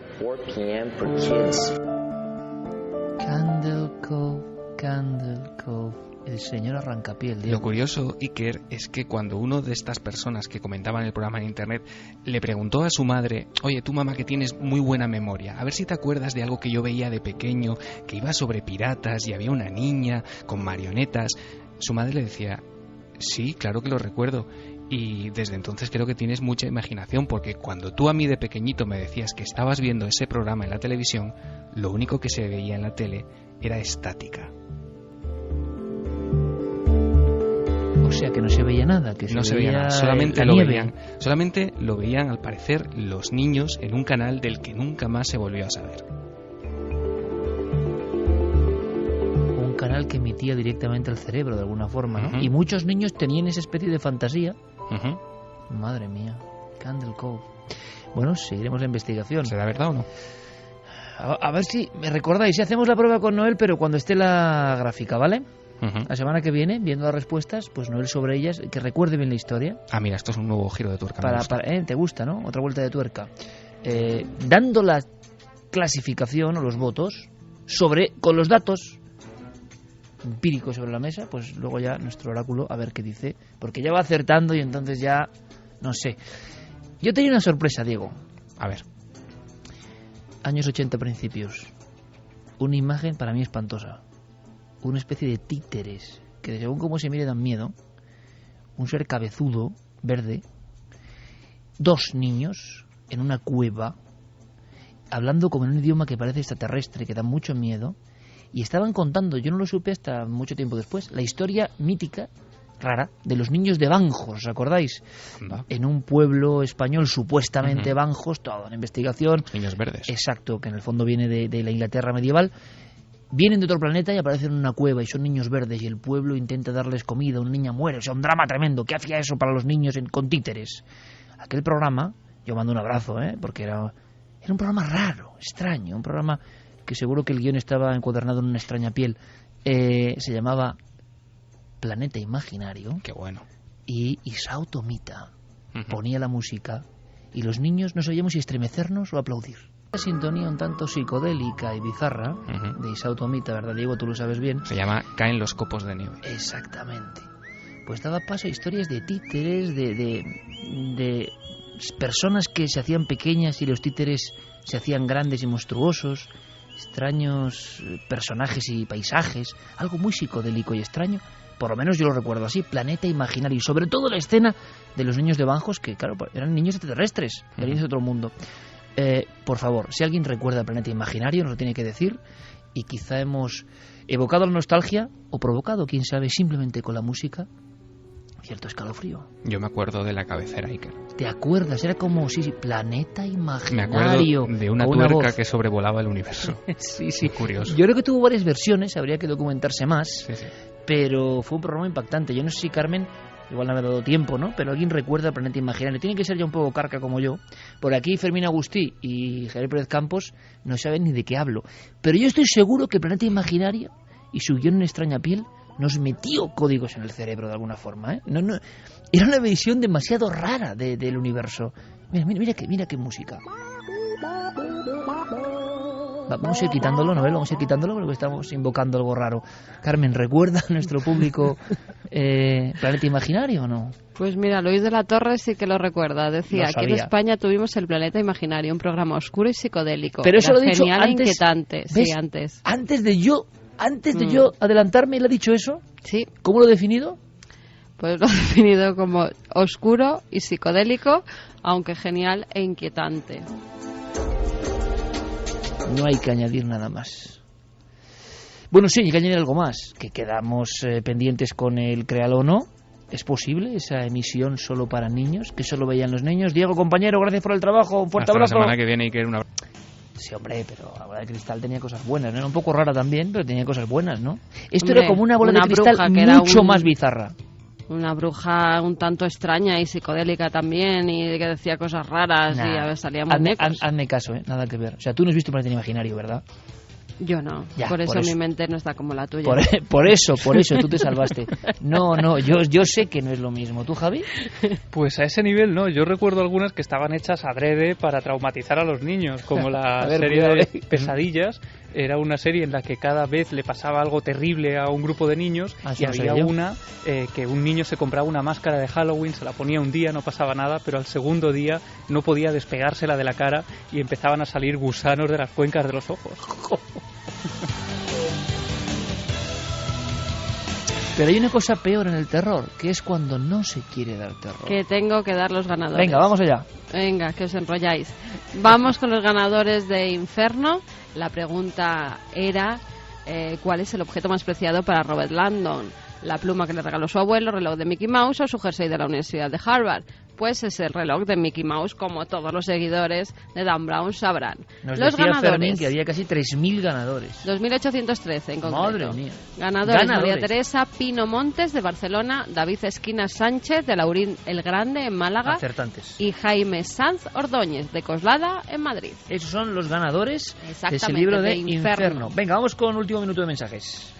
Candle Cove, el señor Arrancapiel. Diego. Lo curioso, Iker, es que cuando uno de estas personas que comentaban el programa en internet le preguntó a su madre, oye, tú mamá que tienes muy buena memoria, a ver si te acuerdas de algo que yo veía de pequeño, que iba sobre piratas y había una niña con marionetas, su madre le decía, sí, claro que lo recuerdo. Y desde entonces creo que tienes mucha imaginación, porque cuando tú a mí de pequeñito me decías que estabas viendo ese programa en la televisión, lo único que se veía en la tele era estática. O sea que no se veía nada, que no se veía nada, solamente lo veían al parecer los niños en un canal del que nunca más se volvió a saber. Un canal señal que emitía directamente el cerebro de alguna forma, ¿no? Ujú. Y muchos niños tenían esa especie de fantasía. Ujú. Madre mía, Candle Cove. Bueno, seguiremos la investigación. ¿Será verdad o no? A ver si me recordáis, si hacemos la prueba con Noel, pero cuando esté la gráfica, ¿vale? Ujú. La semana que viene, viendo las respuestas, pues Noel sobre ellas, que recuerde bien la historia. Ah, mira, esto es un nuevo giro de tuerca. me gusta. Te gusta, ¿no? Otra vuelta de tuerca. Dando la clasificación o los votos con los datos empíricos sobre la mesa, pues luego ya nuestro oráculo a ver qué dice, porque ya va acertando y entonces ya no sé. Yo tenía una sorpresa, Diego. A ver. Años 80 principios. Una imagen para mí espantosa. Una especie de títeres que según cómo se mire dan miedo. Un ser cabezudo, verde. 2 niños en una cueva hablando como en un idioma que parece extraterrestre, que da mucho miedo. Y estaban contando, yo no lo supe hasta mucho tiempo después, la historia mítica, rara, de los niños de Banjos, ¿os acordáis? Anda. En un pueblo español, supuestamente Ujú. Banjos, toda una investigación. Niños verdes. Exacto, que en el fondo viene de la Inglaterra medieval. Vienen de otro planeta y aparecen en una cueva y son niños verdes y el pueblo intenta darles comida, una niña muere, o sea, un drama tremendo. ¿Qué hacía eso para los niños con títeres? Aquel programa, yo mando un abrazo, porque era un programa raro, extraño, un programa que seguro que el guión estaba encuadernado en una extraña piel. Se llamaba Planeta Imaginario. Qué bueno. Y Isao Tomita Ujú. ponía la música y los niños no sabíamos si estremecernos o aplaudir. La sintonía un tanto psicodélica y bizarra Ujú. de Isao Tomita, ¿verdad, Diego? Tú lo sabes bien. Se llama Caen los copos de nieve. Exactamente. Pues daba paso a historias de títeres, de personas que se hacían pequeñas y los títeres se hacían grandes y monstruosos, extraños personajes y paisajes, algo muy psicodélico y extraño. Por lo menos yo lo recuerdo así, Planeta Imaginario, y sobre todo la escena de los niños de Banjos, que claro, eran niños extraterrestres, Ujú. niños de otro mundo. Por favor, si alguien recuerda Planeta Imaginario, nos lo tiene que decir, y quizá hemos evocado la nostalgia, o provocado, quién sabe, simplemente con la música, cierto escalofrío. Yo me acuerdo de la cabecera Iker. ¿Te acuerdas? Era como, sí, Planeta Me Imaginario. acuerdo de una con tuerca voz. que sobrevolaba el universo. Sí, sí. Curioso. Yo creo que tuvo varias versiones, habría que documentarse más, Sí, sí. pero fue un programa impactante. Yo no sé si Carmen, igual no me ha dado tiempo, ¿no? Pero alguien recuerda el Planeta Imaginario. Tiene que ser ya un poco carca como yo. Por aquí Fermín Agustí y Javier Pérez Campos no saben ni de qué hablo. Pero yo estoy seguro que el Planeta Imaginario y su guión en extraña piel nos metió códigos en el cerebro de alguna forma, ¿eh? No, era una visión demasiado rara del universo. Mira qué música. Vamos a ir quitándolo, ¿no? Vamos a ir quitándolo porque estamos invocando algo raro. Carmen, ¿recuerda a nuestro público Planeta Imaginario o no? Pues mira, Luis de la Torre sí que lo recuerda. Decía Lo que en sabía. España tuvimos el Planeta Imaginario, un programa oscuro y psicodélico. Pero eso Era lo he dicho genial e antes, inquietante. ¿ves? Sí, antes. Antes de yo adelantarme, ¿le ha dicho eso? Sí, ¿Cómo lo he definido? pues lo he definido como oscuro y psicodélico, aunque genial e inquietante. No hay que añadir nada más. Bueno, sí, hay que añadir algo más, que quedamos pendientes con el Créalo o no. ¿Es posible esa emisión solo para niños, que solo veían los niños? Diego, compañero, gracias por el trabajo, un fuerte Hasta la abrazo. semana que viene Iker, una... Sí, hombre, pero la bola de cristal tenía cosas buenas, ¿no? Era un poco rara también, pero tenía cosas buenas, ¿no? Esto Hombre, era como una bola una de cristal bruja que era mucho un- más bizarra. Una bruja un tanto extraña y psicodélica también, y que decía cosas raras y a ver, salían muñecos. Hazme caso, nada que ver. O sea, tú no has visto Planeta Imaginario, ¿verdad? Yo no, Ya, por eso por eso. mi mente no está como la tuya. Por eso, tú te salvaste. No, yo sé que no es lo mismo. ¿Tú, Javi? Pues a ese nivel no, yo recuerdo algunas que estaban hechas adrede para traumatizar a los niños, como la A ver, serie cuidado, de Pesadillas. Era una serie en la que cada vez le pasaba algo terrible a un grupo de niños, Ah, eso y no había sabía yo. una que un niño se compraba una máscara de Halloween, se la ponía un día, no pasaba nada, pero al segundo día no podía despegársela de la cara y empezaban a salir gusanos de las cuencas de los ojos. Pero hay una cosa peor en el terror, que es cuando no se quiere dar terror. Que tengo que dar los ganadores. Venga, vamos allá. Venga, que os enrolláis. Vamos con los ganadores de Inferno. La pregunta era ¿cuál es el objeto más preciado para Robert Landon? La pluma que le regaló su abuelo, reloj de Mickey Mouse o su jersey de la Universidad de Harvard. pues es el reloj de Mickey Mouse, como todos los seguidores de Dan Brown sabrán. Nos Los decía ganadores, Fermín que había casi 3.000 ganadores. 2.813 en concreto. Madre mía. Ganadores: María Teresa Pino Montes de Barcelona, David Esquinas Sánchez de Laurín el Grande en Málaga Acertantes. y Jaime Sanz Ordóñez de Coslada en Madrid. Esos son los ganadores de ese Exactamente, libro de de Inferno. Venga, vamos con último minuto de mensajes.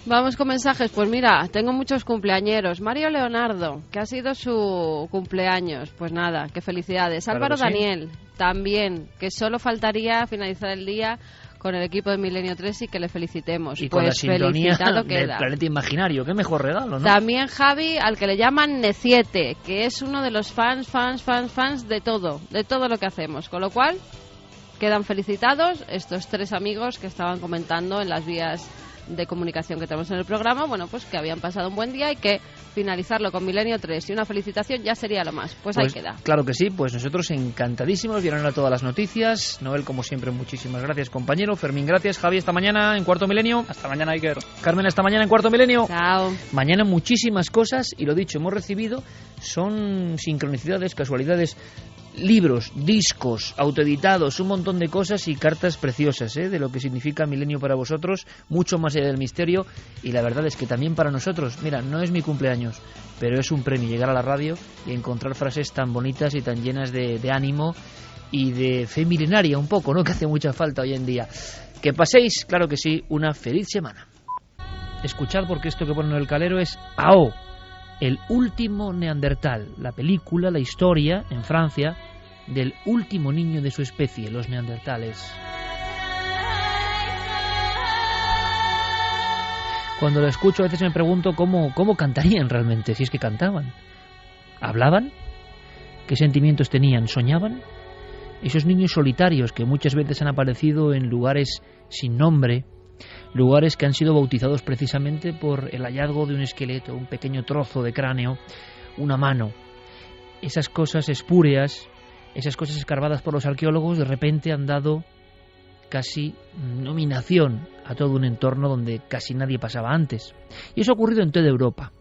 Vamos con mensajes. Pues mira, tengo muchos cumpleañeros. Mario Leonardo, que ha sido su cumpleaños. Pues nada, qué felicidades. Claro Álvaro que sí. Daniel, también, que solo faltaría finalizar el día con el equipo de Milenio 3 y que le felicitemos. Y pues con la sintonía felicitado del queda. Planeta Imaginario. Qué mejor regalo, ¿no? También Javi, al que le llaman Neciete, que es uno de los fans de todo lo que hacemos. Con lo cual, quedan felicitados estos 3 amigos que estaban comentando en las vías de comunicación que tenemos en el programa, bueno, pues que habían pasado un buen día y que finalizarlo con Milenio 3 y una felicitación ya sería lo más. Pues ahí queda. Claro que sí, pues nosotros encantadísimos, vieron a todas las noticias. Noel, como siempre, muchísimas gracias, compañero. Fermín, gracias. Javi, hasta mañana en Cuarto Milenio. Hasta mañana, Iker. Carmen, hasta mañana en Cuarto Milenio. Chao. Mañana muchísimas cosas y lo dicho, hemos recibido, son sincronicidades, casualidades, libros, discos, autoeditados, un montón de cosas y cartas preciosas, de lo que significa Milenio para vosotros, mucho más allá del misterio, y la verdad es que también para nosotros. Mira, no es mi cumpleaños, pero es un premio llegar a la radio y encontrar frases tan bonitas y tan llenas de ánimo y de fe milenaria un poco, ¿no?, que hace mucha falta hoy en día. Que paséis, claro que sí, una feliz semana. Escuchad, porque esto que pone en el calero es AO, el último neandertal, la película, la historia en Francia del último niño de su especie, los neandertales. Cuando lo escucho a veces me pregunto cómo cantarían realmente, si es que cantaban. ¿Hablaban? ¿Qué sentimientos tenían? ¿Soñaban? Esos niños solitarios que muchas veces han aparecido en lugares sin nombre, lugares que han sido bautizados precisamente por el hallazgo de un esqueleto, un pequeño trozo de cráneo, una mano. Esas cosas espúreas, esas cosas escarbadas por los arqueólogos, de repente han dado casi nominación a todo un entorno donde casi nadie pasaba antes. Y eso ha ocurrido en toda Europa.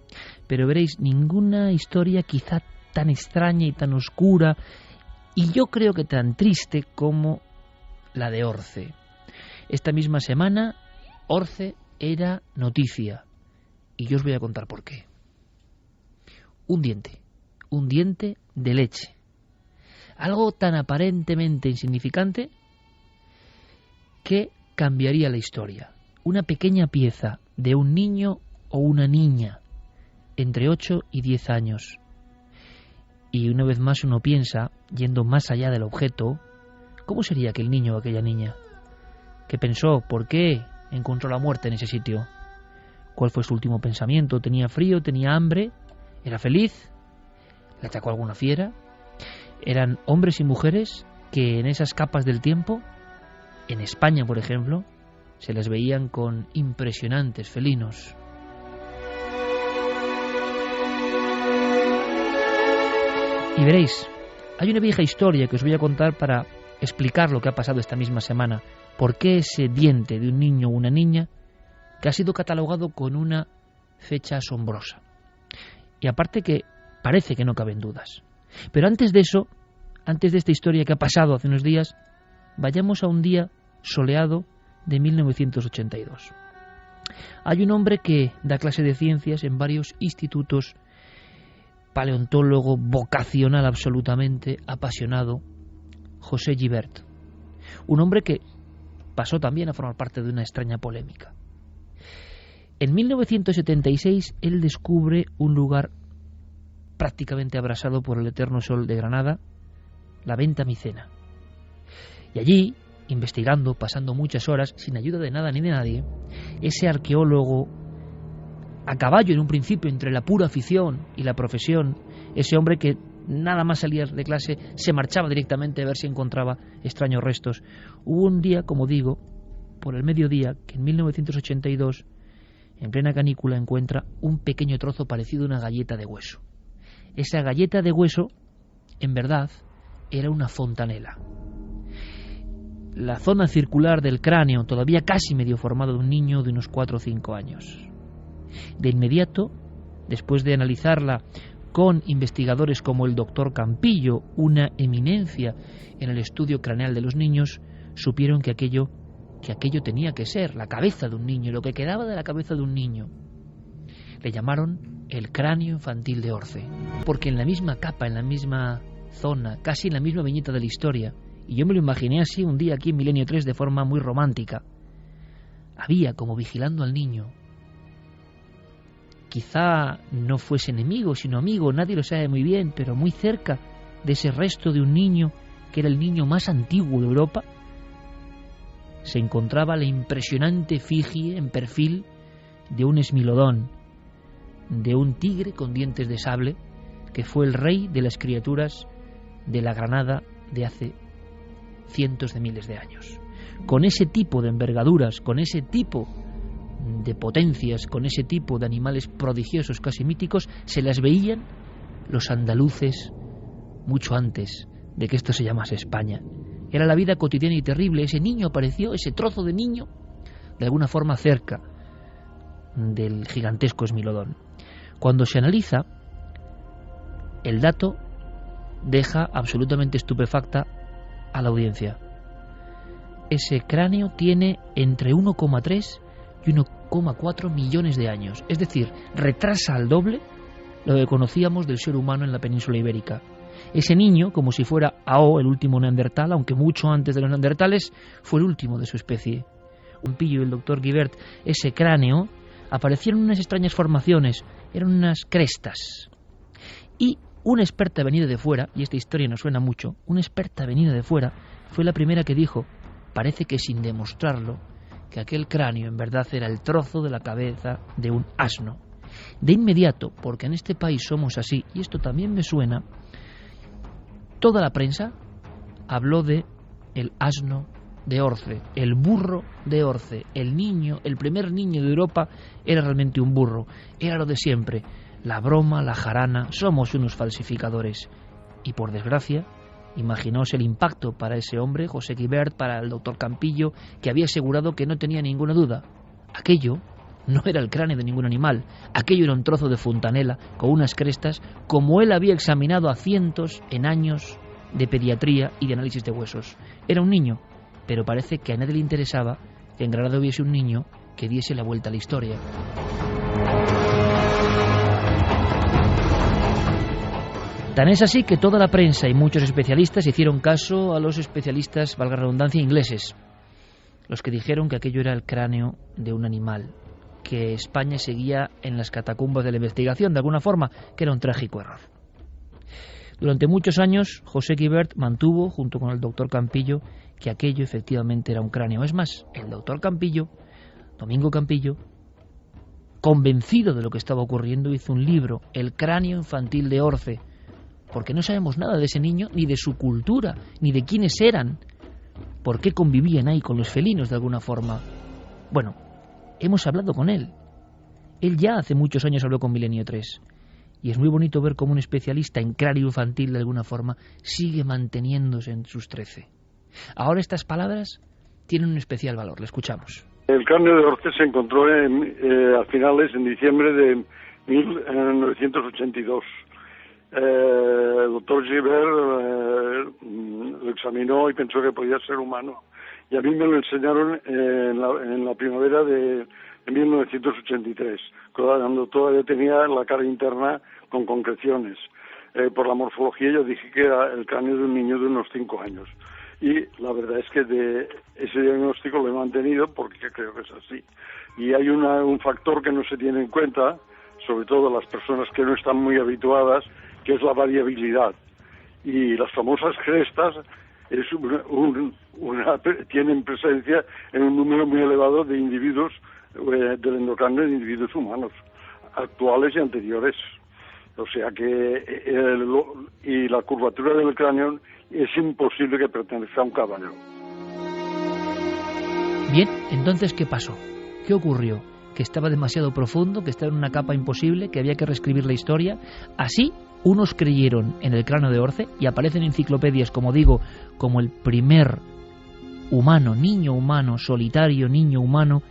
Pero veréis, ninguna historia quizá tan extraña y tan oscura, y yo creo que tan triste como la de Orce. Esta misma semana, Orce era noticia, y yo os voy a contar por qué. Un diente de leche. Algo tan aparentemente insignificante que cambiaría la historia. Una pequeña pieza de un niño o una niña entre 8 y 10 años. Y una vez más uno piensa, yendo más allá del objeto, ¿cómo sería aquel niño o aquella niña? ¿Qué pensó? ¿Por qué encontró la muerte en ese sitio? ¿Cuál fue su último pensamiento? ¿Tenía frío? ¿Tenía hambre? ¿Era feliz? ¿Le atacó alguna fiera? Eran hombres y mujeres que en esas capas del tiempo, en España por ejemplo, se les veían con impresionantes felinos. Y veréis, hay una vieja historia que os voy a contar para explicar lo que ha pasado esta misma semana. ¿Por qué ese diente de un niño o una niña que ha sido catalogado con una fecha asombrosa? Y aparte que parece que no caben dudas. Pero antes de eso, antes de esta historia que ha pasado hace unos días, vayamos a un día soleado de 1982. Hay un hombre que da clase de ciencias en varios institutos, paleontólogo vocacional absolutamente, apasionado, José Gibert. Un hombre que pasó también a formar parte de una extraña polémica. En 1976 él descubre un lugar prácticamente abrasado por el eterno sol de Granada, la Venta Micena. Y allí, investigando, pasando muchas horas, sin ayuda de nada ni de nadie, ese arqueólogo, a caballo en un principio entre la pura afición y la profesión, ese hombre que nada más salir de clase se marchaba directamente a ver si encontraba extraños restos. Hubo un día, como digo, por el mediodía, que en 1982, en plena canícula, encuentra un pequeño trozo parecido a una galleta de hueso. Esa galleta de hueso, en verdad, era una fontanela. La zona circular del cráneo, todavía casi medio formado, de un niño de unos 4 o 5 años. De inmediato, después de analizarla con investigadores como el doctor Campillo, una eminencia en el estudio craneal de los niños, supieron que aquello tenía que ser la cabeza de un niño, lo que quedaba de la cabeza de un niño. Le llamaron el cráneo infantil de Orce, porque en la misma capa, en la misma zona, casi en la misma viñeta de la historia, y yo me lo imaginé así un día aquí en Milenio 3 de forma muy romántica, había como vigilando al niño. Quizá no fuese enemigo, sino amigo, nadie lo sabe muy bien, pero muy cerca de ese resto de un niño, que era el niño más antiguo de Europa, se encontraba la impresionante efigie en perfil de un esmilodón, de un tigre con dientes de sable, que fue el rey de las criaturas de la Granada de hace cientos de miles de años. Con ese tipo de envergaduras, con ese tipo de potencias, con ese tipo de animales prodigiosos, casi míticos, se las veían los andaluces mucho antes de que esto se llamase España. Era la vida cotidiana y terrible. Ese niño apareció, ese trozo de niño, de alguna forma cerca del gigantesco esmilodón. Cuando se analiza, el dato deja absolutamente estupefacta a la audiencia. Ese cráneo tiene entre 1,3 y 1,4 millones de años. Es decir, retrasa al doble lo que conocíamos del ser humano en la península ibérica. Ese niño, como si fuera Ao, el último neandertal, aunque mucho antes de los neandertales, fue el último de su especie. Campillo y el doctor Guibert, ese cráneo, aparecieron unas extrañas formaciones, eran unas crestas. Y una experta venida de fuera, y esta historia nos suena mucho, una experta venida de fuera fue la primera que dijo, parece que sin demostrarlo, que aquel cráneo en verdad era el trozo de la cabeza de un asno. De inmediato, porque en este país somos así, y esto también me suena, toda la prensa habló de el asno de Orce, el burro de Orce, el niño, el primer niño de Europa era realmente un burro, era lo de siempre, la broma, la jarana, somos unos falsificadores. Y por desgracia, imaginaos el impacto para ese hombre, José Guibert, para el doctor Campillo, que había asegurado que no tenía ninguna duda. Aquello no era el cráneo de ningún animal, aquello era un trozo de fontanela con unas crestas, como él había examinado a cientos en años de pediatría y de análisis de huesos. Era un niño, pero parece que a nadie le interesaba que en Granada hubiese un niño que diese la vuelta a la historia. Tan es así que toda la prensa y muchos especialistas hicieron caso a los especialistas, valga la redundancia, ingleses, los que dijeron que aquello era el cráneo de un animal, que España seguía en las catacumbas de la investigación, de alguna forma, que era un trágico error. Durante muchos años, José Guibert mantuvo, junto con el doctor Campillo, que aquello efectivamente era un cráneo. Es más, el doctor Campillo, Domingo Campillo, convencido de lo que estaba ocurriendo, hizo un libro, El cráneo infantil de Orce, porque no sabemos nada de ese niño, ni de su cultura, ni de quiénes eran, por qué convivían ahí con los felinos de alguna forma. Bueno, hemos hablado con él. Él ya hace muchos años habló con Milenio 3. Y es muy bonito ver cómo un especialista en cráneo infantil, de alguna forma, sigue manteniéndose en sus 13. Ahora estas palabras tienen un especial valor. Le escuchamos. El cráneo de Orce se encontró a finales, en diciembre de 1982. El doctor Guibert lo examinó y pensó que podía ser humano. Y a mí me lo enseñaron en la primavera de 1983, cuando todavía tenía la cara interna con concreciones. Por la morfología yo dije que era el cráneo de un niño de unos 5 años. Y la verdad es que de ese diagnóstico lo he mantenido porque creo que es así. Y hay un factor que no se tiene en cuenta, sobre todo las personas que no están muy habituadas, que es la variabilidad. Y las famosas crestas tienen presencia en un número muy elevado de individuos del endocráneo, de individuos humanos, actuales y anteriores. O sea que y la curvatura del cráneo es imposible que pertenezca a un caballo. Bien, entonces, ¿qué pasó? ¿Qué ocurrió? Que estaba demasiado profundo, que estaba en una capa imposible, que había que reescribir la historia. Así, unos creyeron en el cráneo de Orce y aparecen enciclopedias, como digo, como el primer humano, niño humano, solitario niño humano,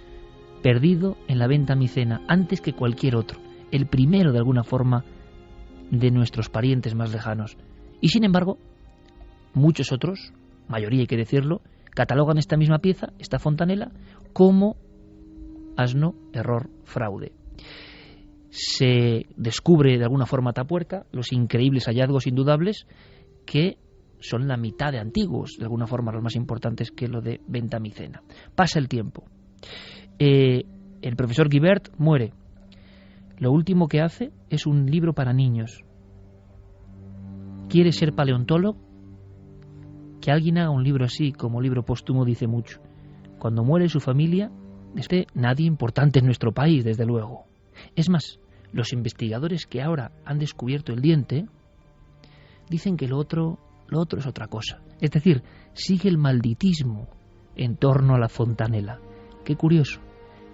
perdido en la venta micena, antes que cualquier otro. El primero, de alguna forma, de nuestros parientes más lejanos. Y sin embargo, muchos otros, mayoría hay que decirlo, catalogan esta misma pieza, esta fontanela, como asno, error, fraude. Se descubre de alguna forma a Atapuerca los increíbles hallazgos indudables que son la mitad de antiguos, de alguna forma los más importantes que lo de Ventamicena. Pasa el tiempo. El profesor Guibert muere. Lo último que hace es un libro para niños. ¿Quiere ser paleontólogo? Que alguien haga un libro así, como libro póstumo, dice mucho. Cuando muere su familia, nadie importante en nuestro país, desde luego. Es más, los investigadores que ahora han descubierto el diente dicen que lo otro es otra cosa. Es decir, sigue el malditismo en torno a la fontanela. Qué curioso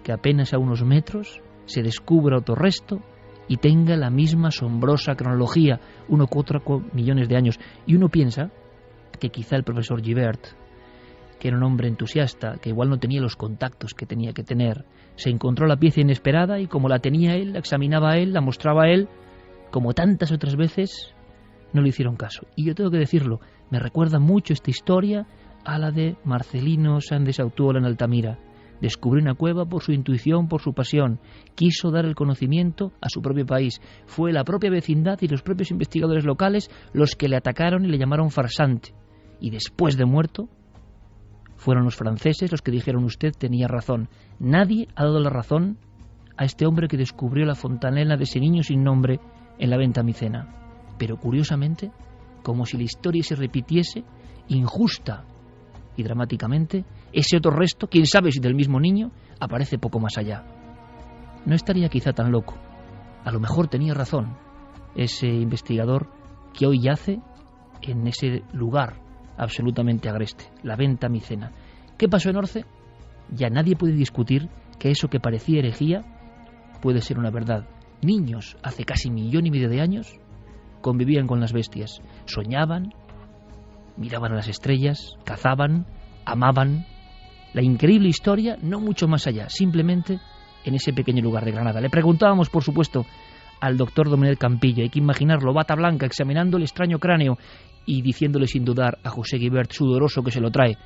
que apenas a unos metros se descubra otro resto y tenga la misma asombrosa cronología, 1,4 millones de años. Y uno piensa que quizá el profesor Guibert, que era un hombre entusiasta, que igual no tenía los contactos que tenía que tener, se encontró la pieza inesperada y como la tenía él, la examinaba él, la mostraba él, como tantas otras veces, no le hicieron caso. Y yo tengo que decirlo, me recuerda mucho esta historia a la de Marcelino Sáenz de Sautuola en Altamira. Descubrió una cueva por su intuición, por su pasión. Quiso dar el conocimiento a su propio país. Fue la propia vecindad y los propios investigadores locales los que le atacaron y le llamaron farsante. Y después de muerto, fueron los franceses los que dijeron: usted tenía razón. Nadie ha dado la razón a este hombre que descubrió la fontanela de ese niño sin nombre en la Ventamicena. Pero curiosamente, como si la historia se repitiese, injusta y dramáticamente, ese otro resto, quién sabe si del mismo niño, aparece poco más allá. No estaría quizá tan loco. A lo mejor tenía razón ese investigador que hoy yace en ese lugar absolutamente agreste, la Ventamicena. ¿Qué pasó en Orce? Ya nadie puede discutir que eso que parecía herejía puede ser una verdad. Niños, hace casi 1,5 millones de años, convivían con las bestias, soñaban, miraban a las estrellas, cazaban, amaban. La increíble historia, no mucho más allá, simplemente en ese pequeño lugar de Granada. Le preguntábamos, por supuesto, al doctor Domènech Campillo, hay que imaginarlo, bata blanca, examinando el extraño cráneo y diciéndole sin dudar a José Guibert, sudoroso, que se lo trae: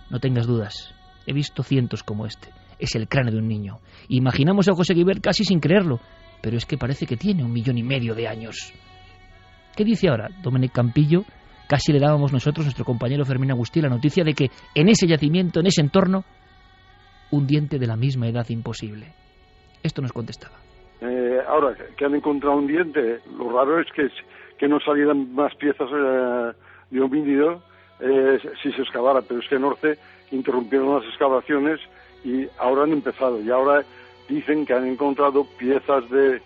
no tengas dudas, he visto cientos como este, es el cráneo de un niño. Imaginamos a José Guibert casi sin creerlo, pero es que parece que tiene 1,5 millones de años. ¿Qué dice ahora Domènech Campillo? Casi le dábamos nosotros, nuestro compañero Fermín Agustí, la noticia de que en ese yacimiento, en ese entorno, un diente de la misma edad imposible. Esto nos contestaba. Ahora que han encontrado un diente, lo raro es que no salieran más piezas de homínido si se excavara, pero es que en Orce interrumpieron las excavaciones y ahora han empezado. Y ahora dicen que han encontrado piezas de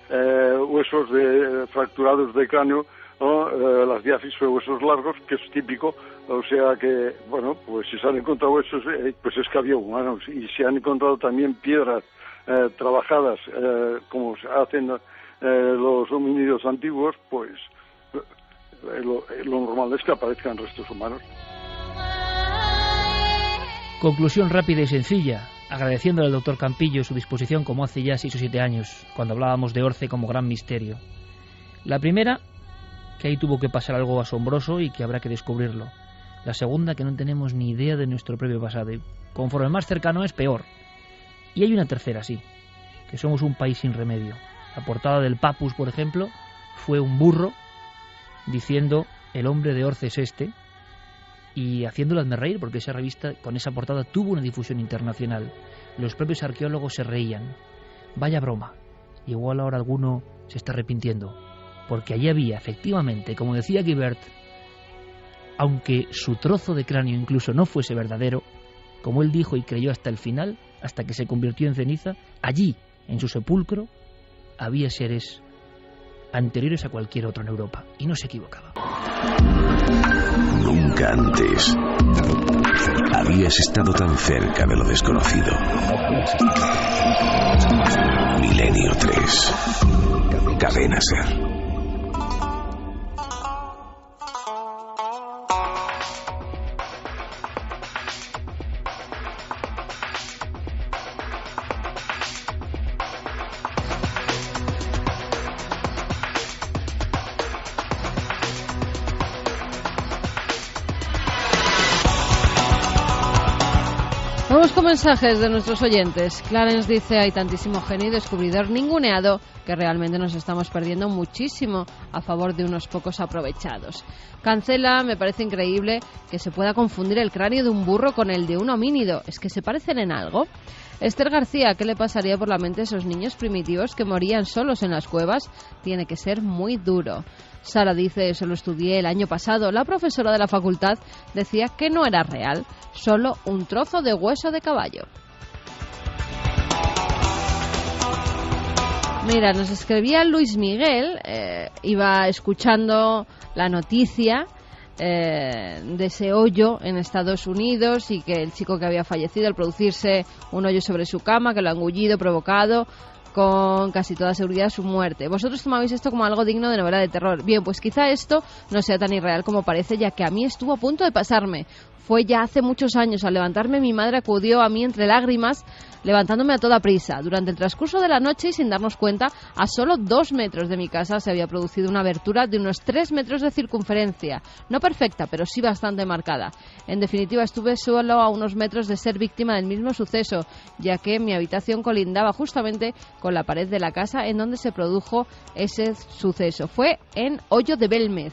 huesos fracturados de cráneo, ¿no? Las diáfisis, huesos largos, que es típico. O sea que, bueno, pues si se han encontrado huesos, pues es que había humanos. Y se han encontrado también piedras trabajadas, como se hacen los homínidos antiguos, pues lo normal es que aparezcan restos humanos. Conclusión rápida y sencilla, agradeciéndole al doctor Campillo su disposición como hace ya 6 o 7 años, cuando hablábamos de Orce como gran misterio. La primera, que ahí tuvo que pasar algo asombroso y que habrá que descubrirlo. La segunda, que no tenemos ni idea de nuestro propio pasado. Y conforme más cercano es, peor. Y hay una tercera, sí, que somos un país sin remedio. La portada del Papus, por ejemplo, fue un burro diciendo: el hombre de Orce es este, y haciéndolo hazme reír, porque esa revista con esa portada tuvo una difusión internacional. Los propios arqueólogos se reían. Vaya broma. Igual ahora alguno se está arrepintiendo, porque allí había, efectivamente, como decía Guibert, aunque su trozo de cráneo incluso no fuese verdadero, como él dijo y creyó hasta el final, hasta que se convirtió en ceniza, allí, en su sepulcro, había seres anteriores a cualquier otro en Europa, y no se equivocaba. Nunca antes habías estado tan cerca de lo desconocido. Milenio 3. Cadena SER. mensajes de nuestros oyentes. Clarence dice: hay tantísimo genio y descubridor ninguneado que realmente nos estamos perdiendo muchísimo a favor de unos pocos aprovechados. Cancela: me parece increíble que se pueda confundir el cráneo de un burro con el de un homínido. ¿Es que se parecen en algo? Esther García: ¿qué le pasaría por la mente a esos niños primitivos que morían solos en las cuevas? Tiene que ser muy duro. Sara dice: eso lo estudié el año pasado. La profesora de la facultad decía que no era real, solo un trozo de hueso de caballo. Mira, nos escribía Luis Miguel, iba escuchando la noticia de ese hoyo en Estados Unidos y que el chico que había fallecido al producirse un hoyo sobre su cama, que lo ha engullido, provocado con casi toda seguridad su muerte. Vosotros tomabais esto como algo digno de novela de terror. Bien, pues quizá esto no sea tan irreal como parece, ya que a mí estuvo a punto de pasarme. Fue ya hace muchos años. Al levantarme, mi madre acudió a mí entre lágrimas, levantándome a toda prisa. Durante el transcurso de la noche y sin darnos cuenta, a solo 2 metros de mi casa se había producido una abertura de unos 3 metros de circunferencia. No perfecta, pero sí bastante marcada. En definitiva, estuve solo a unos metros de ser víctima del mismo suceso, ya que mi habitación colindaba justamente con la pared de la casa en donde se produjo ese suceso. Fue en Hoyo de Belmez.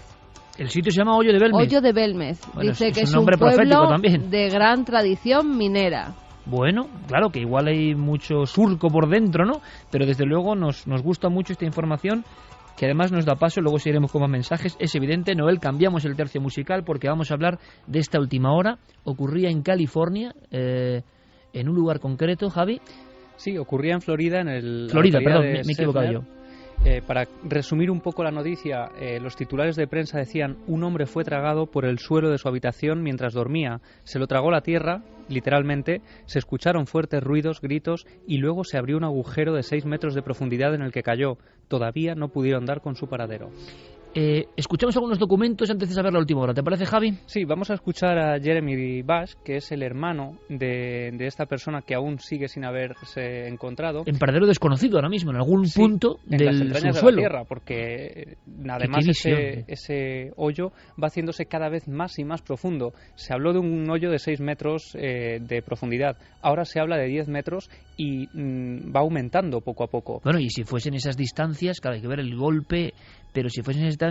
El sitio se llama Hoyo de Belmez. Hoyo de Belmez. Bueno, dice que es es un nombre un pueblo profético también. de gran tradición minera. Bueno, claro que igual hay mucho surco por dentro, ¿no? Pero desde luego nos gusta mucho esta información, que además nos da paso, luego seguiremos con más mensajes. Es evidente, Noel, cambiamos el tercio musical porque vamos a hablar de esta última hora. Ocurría en California, en un lugar concreto, Javi. Sí, ocurría en Florida, en el... Florida, perdón, me he equivocado yo. Para resumir un poco la noticia, los titulares de prensa decían: un hombre fue tragado por el suelo de su habitación mientras dormía. Se lo tragó la tierra, literalmente. Se escucharon fuertes ruidos, gritos, y luego se abrió un agujero de 6 metros de profundidad en el que cayó. Todavía no pudieron dar con su paradero. Escuchamos algunos documentos antes de saber la última hora. ¿Te parece, Javi? Sí, vamos a escuchar a Jeremy Bash, que es el hermano de esta persona que aún sigue sin haberse encontrado. En paradero desconocido ahora mismo, en algún punto en del las entrañas subsuelo. de la tierra, porque además ese hoyo va haciéndose cada vez más y más profundo. Se habló de un hoyo de 6 metros de profundidad. Ahora se habla de 10 metros y va aumentando poco a poco. Bueno, y si fuesen esas distancias, claro, hay que ver el golpe, pero si fuesen esas distancias,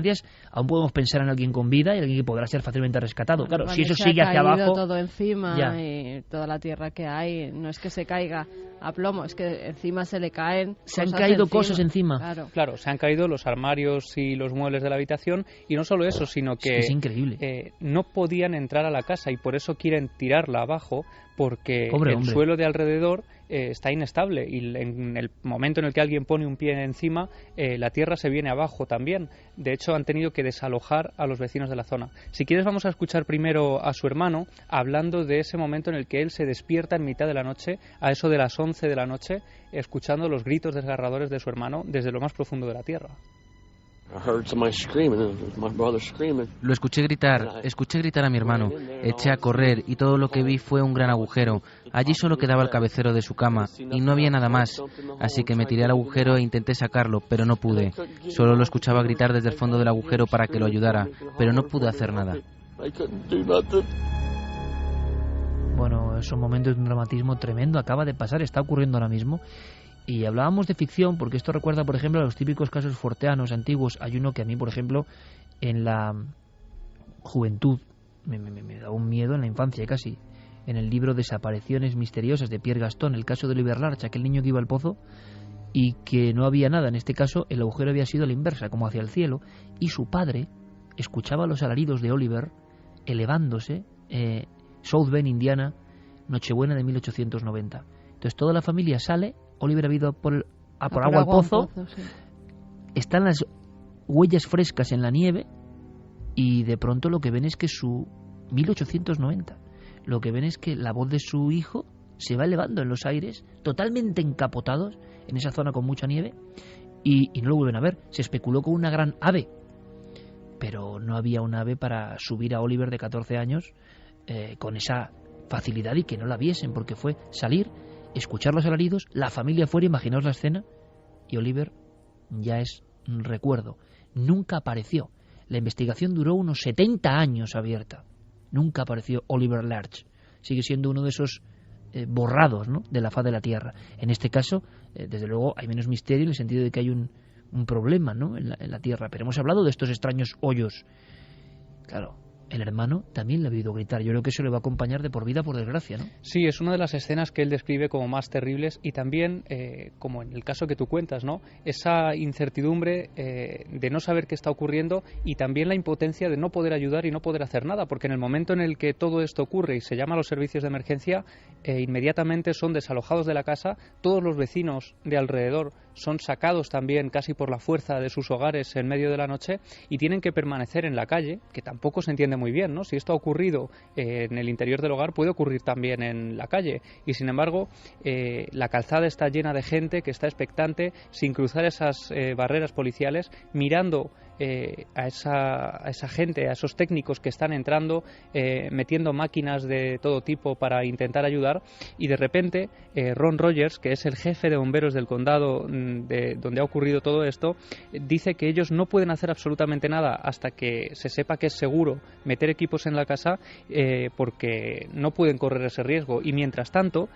aún podemos pensar en alguien con vida y alguien que podrá ser fácilmente rescatado. Claro, si eso sigue hacia abajo... todo encima ya. Y toda la tierra que hay, no es que se caiga a plomo, es que encima se le caen... Se han caído cosas encima. Claro, se han caído los armarios y los muebles de la habitación, y no solo eso, sino que es increíble. No podían entrar a la casa y por eso quieren tirarla abajo, porque el suelo de alrededor está inestable y en el momento en el que alguien pone un pie encima, la tierra se viene abajo también. De hecho, han tenido que desalojar a los vecinos de la zona. Si quieres, vamos a escuchar primero a su hermano hablando de ese momento en el que él se despierta en mitad de la noche, a eso de las 11 de la noche, escuchando los gritos desgarradores de su hermano desde lo más profundo de la tierra. Lo escuché gritar a mi hermano. Eché a correr y todo lo que vi fue un gran agujero. Allí solo quedaba el cabecero de su cama y no había nada más. Así que me tiré al agujero e intenté sacarlo, pero no pude. Solo lo escuchaba gritar desde el fondo del agujero para que lo ayudara, pero no pude hacer nada. Bueno, son momentos de un dramatismo tremendo. Acaba de pasar, está ocurriendo ahora mismo. Y hablábamos de ficción porque esto recuerda, por ejemplo, a los típicos casos forteanos antiguos. Hay uno que a mí, por ejemplo, en la juventud me da un miedo, en la infancia casi, en el libro Desapariciones misteriosas de Pierre Gaston, el caso de Oliver Larch, aquel niño que iba al pozo y que no había nada. En este caso el agujero había sido a la inversa, como hacia el cielo, y su padre escuchaba los alaridos de Oliver elevándose, South Bend, Indiana, Nochebuena de 1890. Entonces toda la familia sale. Oliver ha ido por agua al pozo, sí. Están las huellas frescas en la nieve y de pronto lo que ven es que 1890, lo que ven es que la voz de su hijo se va elevando en los aires, totalmente encapotados en esa zona con mucha nieve y no lo vuelven a ver. Se especuló con una gran ave, pero no había un ave para subir a Oliver de 14 años con esa facilidad y que no la viesen, porque fue salir, escuchar los alaridos, la familia fuera, imaginaos la escena, y Oliver ya es un recuerdo. Nunca apareció. La investigación duró unos 70 años abierta. Nunca apareció Oliver Larch. Sigue siendo uno de esos borrados, ¿no?, de la faz de la Tierra. En este caso, desde luego, hay menos misterio en el sentido de que hay un problema, ¿no?, en la Tierra. Pero hemos hablado de estos extraños hoyos. Claro, el hermano también le ha oído gritar. Yo creo que eso le va a acompañar de por vida, por desgracia, ¿no? Sí, es una de las escenas que él describe como más terribles y también, como en el caso que tú cuentas, ¿no?, esa incertidumbre de no saber qué está ocurriendo y también la impotencia de no poder ayudar y no poder hacer nada, porque en el momento en el que todo esto ocurre y se llama a los servicios de emergencia, inmediatamente son desalojados de la casa, todos los vecinos de alrededor son sacados también casi por la fuerza de sus hogares en medio de la noche y tienen que permanecer en la calle, que tampoco se entiende muy bien, ¿no? Si esto ha ocurrido en el interior del hogar, puede ocurrir también en la calle. Y sin embargo, la calzada está llena de gente que está expectante, sin cruzar esas barreras policiales, mirando a esa gente, a esos técnicos que están entrando, metiendo máquinas de todo tipo para intentar ayudar. Y de repente, Ron Rogers, que es el jefe de bomberos del condado donde ha ocurrido todo esto, dice que ellos no pueden hacer absolutamente nada hasta que se sepa que es seguro meter equipos en la casa, porque no pueden correr ese riesgo. Y mientras tanto,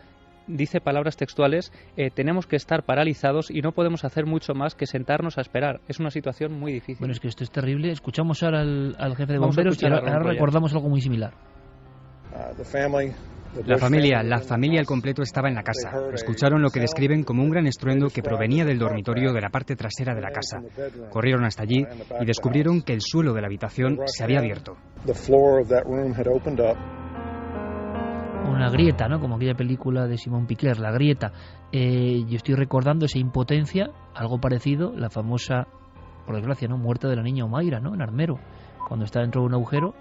dice palabras textuales, tenemos que estar paralizados y no podemos hacer mucho más que sentarnos a esperar. Es una situación muy difícil. Bueno, es que esto es terrible. Escuchamos ahora al jefe de bomberos y ahora recordamos algo muy similar. La familia al completo estaba en la casa. Escucharon lo que describen como un gran estruendo que provenía del dormitorio de la parte trasera de la casa. Corrieron hasta allí y descubrieron que el suelo de la habitación se había abierto. Una grieta, ¿no?, como aquella película de Simon Picler, La grieta. Yo estoy recordando esa impotencia, algo parecido, la famosa, por desgracia, ¿no?, muerte de la niña Omaira, ¿no?, en Armero, cuando está dentro de un agujero.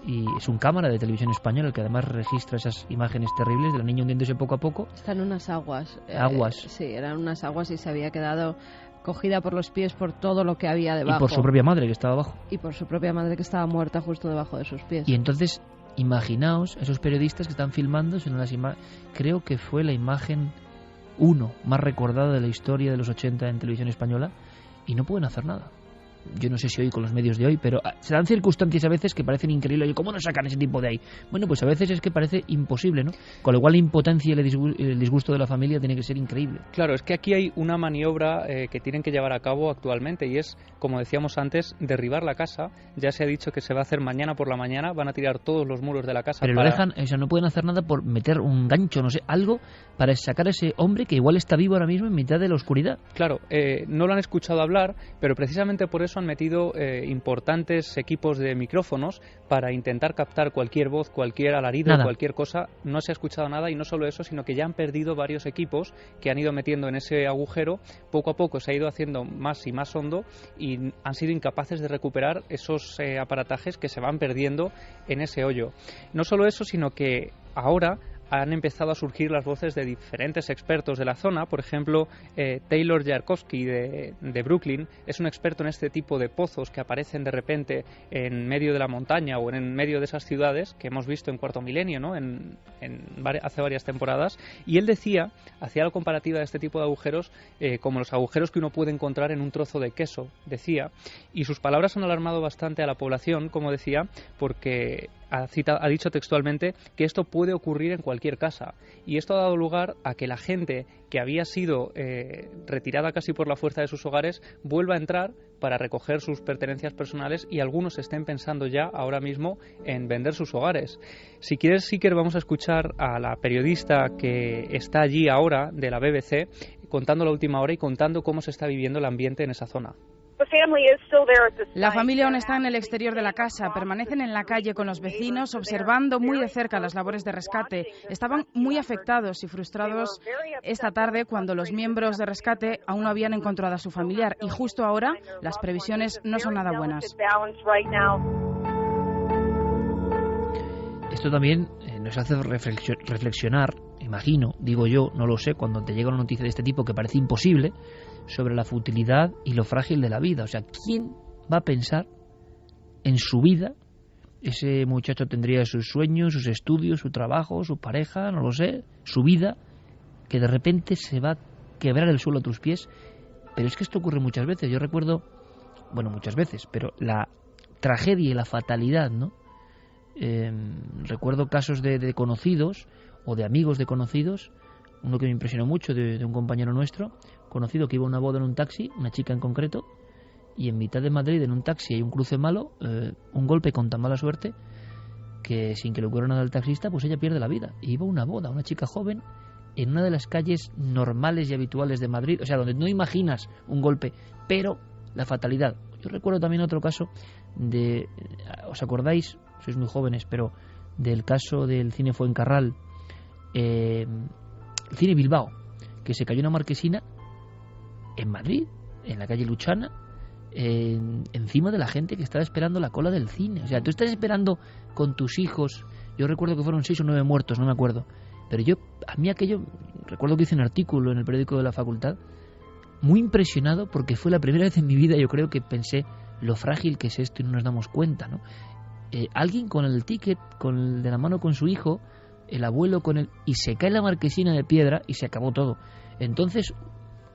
Y es un cámara de televisión española el que además registra esas imágenes terribles de la niña hundiéndose poco a poco. Está en unas aguas. Aguas. Sí, eran unas aguas y se había quedado cogida por los pies por todo lo que había debajo. Y por su propia madre que estaba abajo. Y por su propia madre que estaba muerta justo debajo de sus pies. Y entonces, imaginaos esos periodistas que están filmando, creo que fue la imagen 1 más recordada de la historia de los 80 en televisión española, y no pueden hacer nada. Yo no sé si hoy con los medios de hoy, pero se dan circunstancias a veces que parecen increíbles. Oye, ¿cómo no sacan ese tipo de ahí? Bueno, pues a veces es que parece imposible, ¿no? Con lo cual la impotencia y el disgusto de la familia tiene que ser increíble. Claro, es que aquí hay una maniobra que tienen que llevar a cabo actualmente y es, como decíamos antes, derribar la casa. Ya se ha dicho que se va a hacer mañana por la mañana, van a tirar todos los muros de la casa. Pero lo dejan, o sea, no pueden hacer nada por meter un gancho, no sé, algo para sacar a ese hombre que igual está vivo ahora mismo en mitad de la oscuridad. Claro, no lo han escuchado hablar, pero precisamente por eso han metido importantes equipos de micrófonos para intentar captar cualquier voz, cualquier alarido, cualquier cosa. No se ha escuchado nada y no solo eso, sino que ya han perdido varios equipos que han ido metiendo en ese agujero. Poco a poco se ha ido haciendo más y más hondo y han sido incapaces de recuperar esos aparatajes que se van perdiendo en ese hoyo. No solo eso, sino que ahora han empezado a surgir las voces de diferentes expertos de la zona. Por ejemplo, Taylor Yarkowski de Brooklyn es un experto en este tipo de pozos que aparecen de repente en medio de la montaña o en medio de esas ciudades que hemos visto en Cuarto Milenio, ¿no?, hace varias temporadas. Y él hacía la comparativa de este tipo de agujeros como los agujeros que uno puede encontrar en un trozo de queso, decía. Y sus palabras han alarmado bastante a la población, como decía, porque ha dicho textualmente que esto puede ocurrir en cualquier casa, y esto ha dado lugar a que la gente que había sido retirada casi por la fuerza de sus hogares vuelva a entrar para recoger sus pertenencias personales, y algunos estén pensando ya ahora mismo en vender sus hogares. Si quieres, Siker, vamos a escuchar a la periodista que está allí ahora de la BBC contando la última hora y contando cómo se está viviendo el ambiente en esa zona. La familia aún está en el exterior de la casa, permanecen en la calle con los vecinos, observando muy de cerca las labores de rescate. Estaban muy afectados y frustrados esta tarde cuando los miembros de rescate aún no habían encontrado a su familiar, y justo ahora las previsiones no son nada buenas. Esto también nos hace reflexionar, imagino, digo yo, no lo sé, cuando te llega una noticia de este tipo que parece imposible, sobre la futilidad y lo frágil de la vida. O sea, ¿quién va a pensar en su vida? Ese muchacho tendría sus sueños, sus estudios, su trabajo, su pareja, no lo sé, su vida, que de repente se va a quebrar el suelo a tus pies. Pero es que esto ocurre muchas veces. Yo recuerdo, bueno, muchas veces, pero la tragedia y la fatalidad, ¿no? Recuerdo casos de conocidos o de amigos, de conocidos. Uno que me impresionó mucho, de un compañero nuestro, conocido, que iba a una boda en un taxi, una chica en concreto, y en mitad de Madrid, en un taxi, hay un cruce malo, un golpe con tan mala suerte, que sin que le ocurra nada al taxista, pues ella pierde la vida. Y iba a una boda, una chica joven, en una de las calles normales y habituales de Madrid, o sea, donde no imaginas un golpe, pero la fatalidad. Yo recuerdo también otro caso ¿os acordáis? Sois muy jóvenes, pero del caso del cine Fuencarral, el cine Bilbao, que se cayó una marquesina en Madrid, en la calle Luchana, encima de la gente que estaba esperando la cola del cine. O sea, tú estás esperando con tus hijos. Yo recuerdo que fueron 6 o 9 muertos, no me acuerdo. Pero a mí aquello, recuerdo que hice un artículo en el periódico de la facultad, muy impresionado, porque fue la primera vez en mi vida, yo creo, que pensé lo frágil que es esto y no nos damos cuenta, ¿no? Alguien con el ticket, de la mano con su hijo, el abuelo con él, y se cae la marquesina de piedra y se acabó todo. Entonces,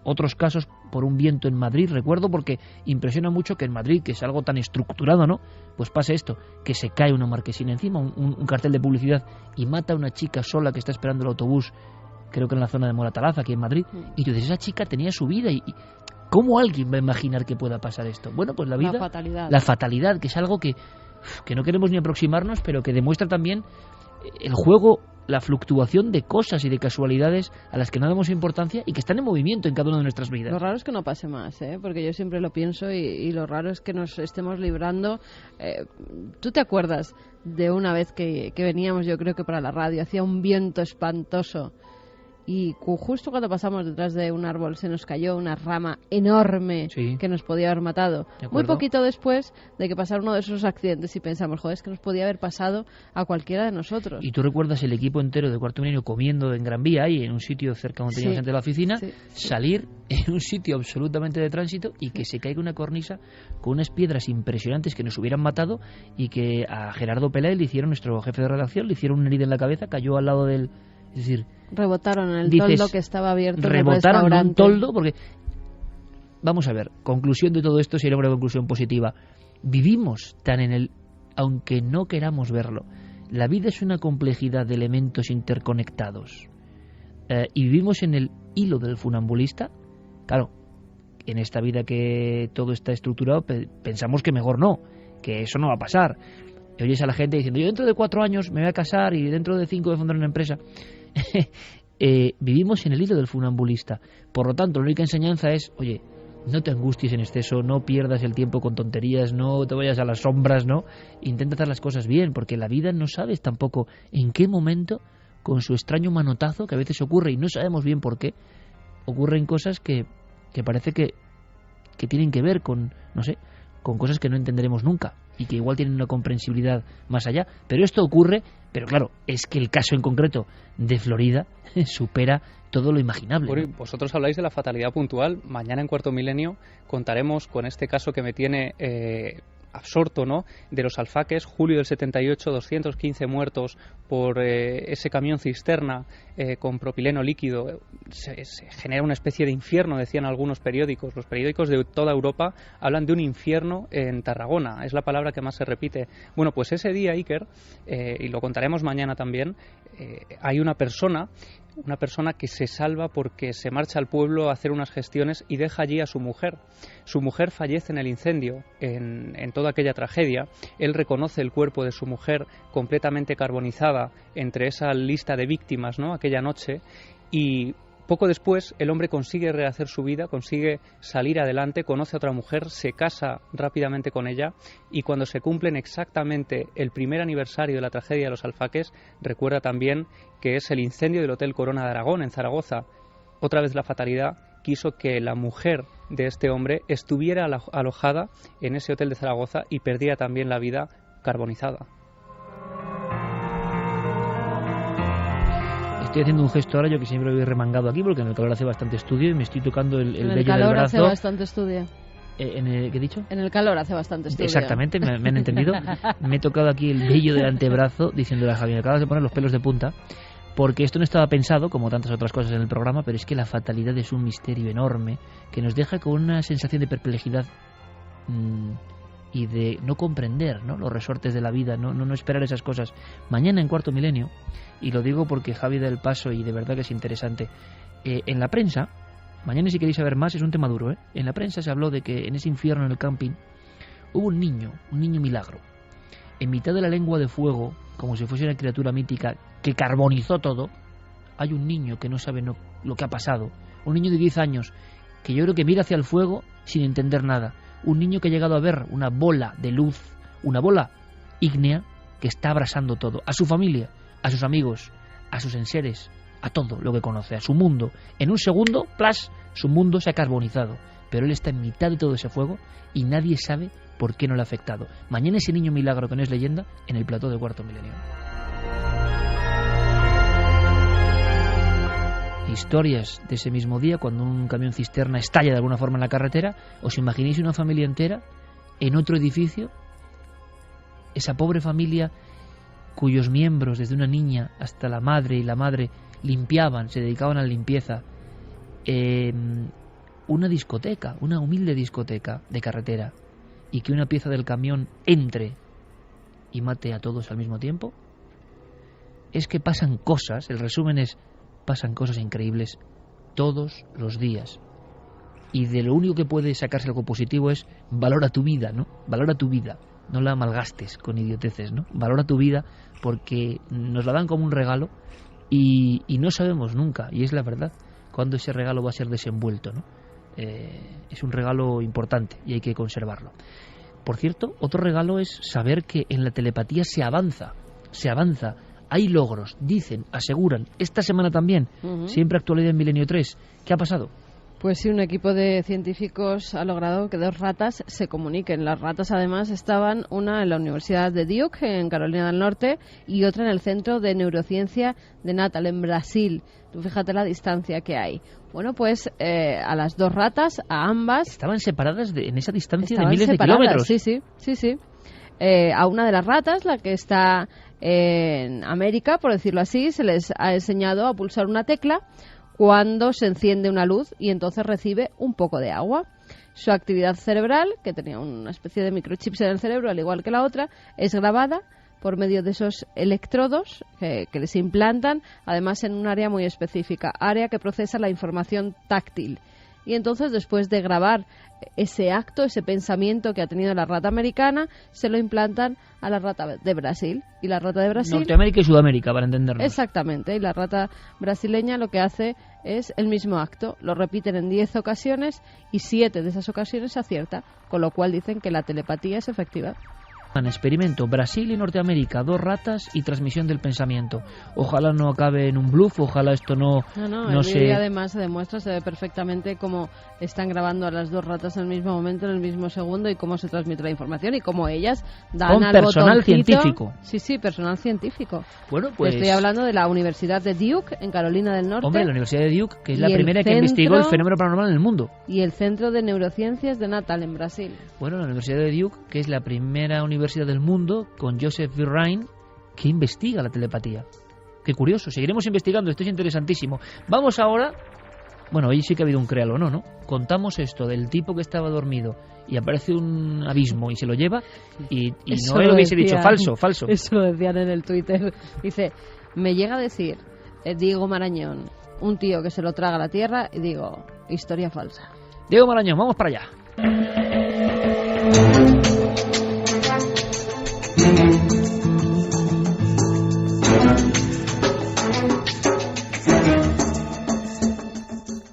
otros casos por un viento en Madrid, recuerdo, porque impresiona mucho que en Madrid, que es algo tan estructurado, ¿no? Pues pase esto, que se cae una marquesina encima, un cartel de publicidad, y mata a una chica sola que está esperando el autobús, creo que en la zona de Moratalaza, aquí en Madrid, y tú dices, esa chica tenía su vida, y ¿cómo alguien va a imaginar que pueda pasar esto? Bueno, pues la vida, la fatalidad, que es algo que no queremos ni aproximarnos, pero que demuestra también el juego, la fluctuación de cosas y de casualidades a las que no damos importancia y que están en movimiento en cada una de nuestras vidas. Lo raro es que no pase más, porque yo siempre lo pienso y lo raro es que nos estemos librando. ¿Tú te acuerdas de una vez que veníamos, yo creo que para la radio, hacía un viento espantoso y justo cuando pasamos detrás de un árbol se nos cayó una rama enorme que nos podía haber matado? Muy poquito después de que pasara uno de esos accidentes y pensamos, joder, es que nos podía haber pasado a cualquiera de nosotros. Y tú recuerdas el equipo entero de Cuarto Milenio comiendo en Gran Vía, ahí en un sitio cerca donde teníamos gente de la oficina, salir en un sitio absolutamente de tránsito y que se caiga una cornisa con unas piedras impresionantes que nos hubieran matado, y que a Gerardo Peláez le hicieron, nuestro jefe de redacción, le hicieron una herida en la cabeza, cayó al lado del... Es decir, rebotaron en el toldo que estaba abierto. Rebotaron en un toldo, porque... Vamos a ver, conclusión de todo esto, si era una conclusión positiva. Vivimos tan en el... Aunque no queramos verlo. La vida es una complejidad de elementos interconectados. Y vivimos en el hilo del funambulista. Claro, en esta vida que todo está estructurado, pensamos que mejor no, que eso no va a pasar. Y oyes a la gente diciendo, yo dentro de 4 años me voy a casar y dentro de 5 voy a fundar una empresa. Vivimos en el hilo del funambulista. Por lo tanto, la única enseñanza es, oye, no te angusties en exceso, no pierdas el tiempo con tonterías, no te vayas a las sombras, ¿no? Intenta hacer las cosas bien, porque la vida no sabes tampoco en qué momento, con su extraño manotazo, que a veces ocurre y no sabemos bien por qué, ocurren cosas que parece que tienen que ver con, no sé, con cosas que no entenderemos nunca y que igual tienen una comprensibilidad más allá. Pero esto ocurre, pero claro, es que el caso en concreto de Florida supera todo lo imaginable. Bueno, vosotros habláis de la fatalidad puntual. Mañana en Cuarto Milenio contaremos con este caso que me tiene absorto, ¿no? De los Alfaques, julio del 78, 215 muertos por ese camión cisterna con propileno líquido. Se genera una especie de infierno, decían algunos periódicos. Los periódicos de toda Europa hablan de un infierno en Tarragona, es la palabra que más se repite. Bueno, pues ese día, Iker, y lo contaremos mañana también, hay una persona que se salva porque se marcha al pueblo a hacer unas gestiones y deja allí a su mujer. Su mujer fallece en el incendio, en toda aquella tragedia. Él reconoce el cuerpo de su mujer completamente carbonizada entre esa lista de víctimas, ¿no?, aquella noche, y poco después el hombre consigue rehacer su vida, consigue salir adelante, conoce a otra mujer, se casa rápidamente con ella, y cuando se cumplen exactamente el primer aniversario de la tragedia de los Alfaques, recuerda también que es el incendio del Hotel Corona de Aragón en Zaragoza. Otra vez la fatalidad quiso que la mujer de este hombre estuviera alojada en ese hotel de Zaragoza y perdiera también la vida carbonizada. Estoy haciendo un gesto ahora, yo que siempre lo he remangado aquí, porque en el calor hace bastante estudio y me estoy tocando el vello del brazo. En el calor hace bastante estudio. ¿Qué he dicho? En el calor hace bastante estudio. Exactamente, me han entendido. Me he tocado aquí el vello del antebrazo, diciéndole a Javier, acabas de poner los pelos de punta, porque esto no estaba pensado, como tantas otras cosas en el programa, pero es que la fatalidad es un misterio enorme que nos deja con una sensación de perplejidad y de no comprender, ¿no?, los resortes de la vida, no esperar esas cosas. Mañana en Cuarto Milenio, y lo digo porque Javi del Paso, y de verdad que es interesante, en la prensa, mañana si queréis saber más, es un tema duro, en la prensa se habló de que en ese infierno en el camping hubo un niño milagro, en mitad de la lengua de fuego, como si fuese una criatura mítica que carbonizó todo. Hay un niño que no sabe lo que ha pasado, un niño de 10 años que yo creo que mira hacia el fuego sin entender nada, un niño que ha llegado a ver una bola de luz, una bola ígnea que está abrasando todo, a su familia, a sus amigos, a sus enseres, a todo lo que conoce, a su mundo. En un segundo, ¡plas!, su mundo se ha carbonizado, pero él está en mitad de todo ese fuego y nadie sabe por qué no le ha afectado. Mañana ese niño milagro que no es leyenda en el plató de Cuarto Milenio. Historias de ese mismo día, cuando un camión cisterna estalla de alguna forma en la carretera. ¿Os imagináis una familia entera en otro edificio? Esa pobre familia cuyos miembros, desde una niña hasta la madre, y la madre limpiaban, se dedicaban a la limpieza. Una discoteca, una humilde discoteca de carretera, y que una pieza del camión entre y mate a todos al mismo tiempo. Es que pasan cosas, el resumen es: pasan cosas increíbles todos los días. Y de lo único que puede sacarse algo positivo es: valora tu vida, ¿no? Valora tu vida. No la malgastes con idioteces, ¿no? Valora tu vida, porque nos la dan como un regalo y no sabemos nunca, y es la verdad, cuándo ese regalo va a ser desenvuelto, ¿no? Es un regalo importante y hay que conservarlo. Por cierto, otro regalo es saber que en la telepatía se avanza. Hay logros, dicen, aseguran. Esta semana también, siempre actualidad en Milenio 3. ¿Qué ha pasado? Pues sí, un equipo de científicos ha logrado que 2 ratas se comuniquen. Las ratas, además, estaban una en la Universidad de Duke, en Carolina del Norte, y otra en el Centro de Neurociencia de Natal, en Brasil. Tú fíjate la distancia que hay. Bueno, pues a las 2 ratas, a ambas... Estaban separadas en esa distancia de miles de kilómetros. Sí. A una de las ratas, la que está en América, por decirlo así, se les ha enseñado a pulsar una tecla cuando se enciende una luz y entonces recibe un poco de agua. Su actividad cerebral, que tenía una especie de microchips en el cerebro, al igual que la otra, es grabada por medio de esos electrodos que les implantan, además en un área muy específica, área que procesa la información táctil. Y entonces, después de grabar ese acto, ese pensamiento que ha tenido la rata americana, se lo implantan a la rata de Brasil. Y la rata de Brasil... Norteamérica y Sudamérica, para entendernos. Exactamente. Y la rata brasileña lo que hace es el mismo acto. Lo repiten en 10 ocasiones y 7 de esas ocasiones se acierta. Con lo cual dicen que la telepatía es efectiva. Experimento Brasil y Norteamérica, 2 ratas y transmisión del pensamiento. Ojalá no acabe en un bluff, ojalá esto no el vídeo además se demuestra, se ve perfectamente cómo están grabando a las 2 ratas en el mismo momento, en el mismo segundo, y cómo se transmite la información y cómo ellas dan con al personal botoncito. Científico. Sí, personal científico. Bueno, pues estoy hablando de la Universidad de Duke, en Carolina del Norte. Hombre, la Universidad de Duke, que es la primera que investigó el fenómeno paranormal en el mundo. Y el Centro de Neurociencias de Natal, en Brasil. Bueno, la Universidad de Duke, que es la primera universidad del mundo, con Joseph Virine, que investiga la telepatía. Qué curioso, seguiremos investigando, esto es interesantísimo. Vamos ahora, bueno, hoy sí que ha habido un créalo, ¿no? Contamos esto del tipo que estaba dormido y aparece un abismo y se lo lleva y no lo hubiese dicho, falso. Eso lo decían en el Twitter. Dice, me llega a decir Diego Marañón, un tío que se lo traga a la tierra, y digo, historia falsa. Diego Marañón, vamos para allá.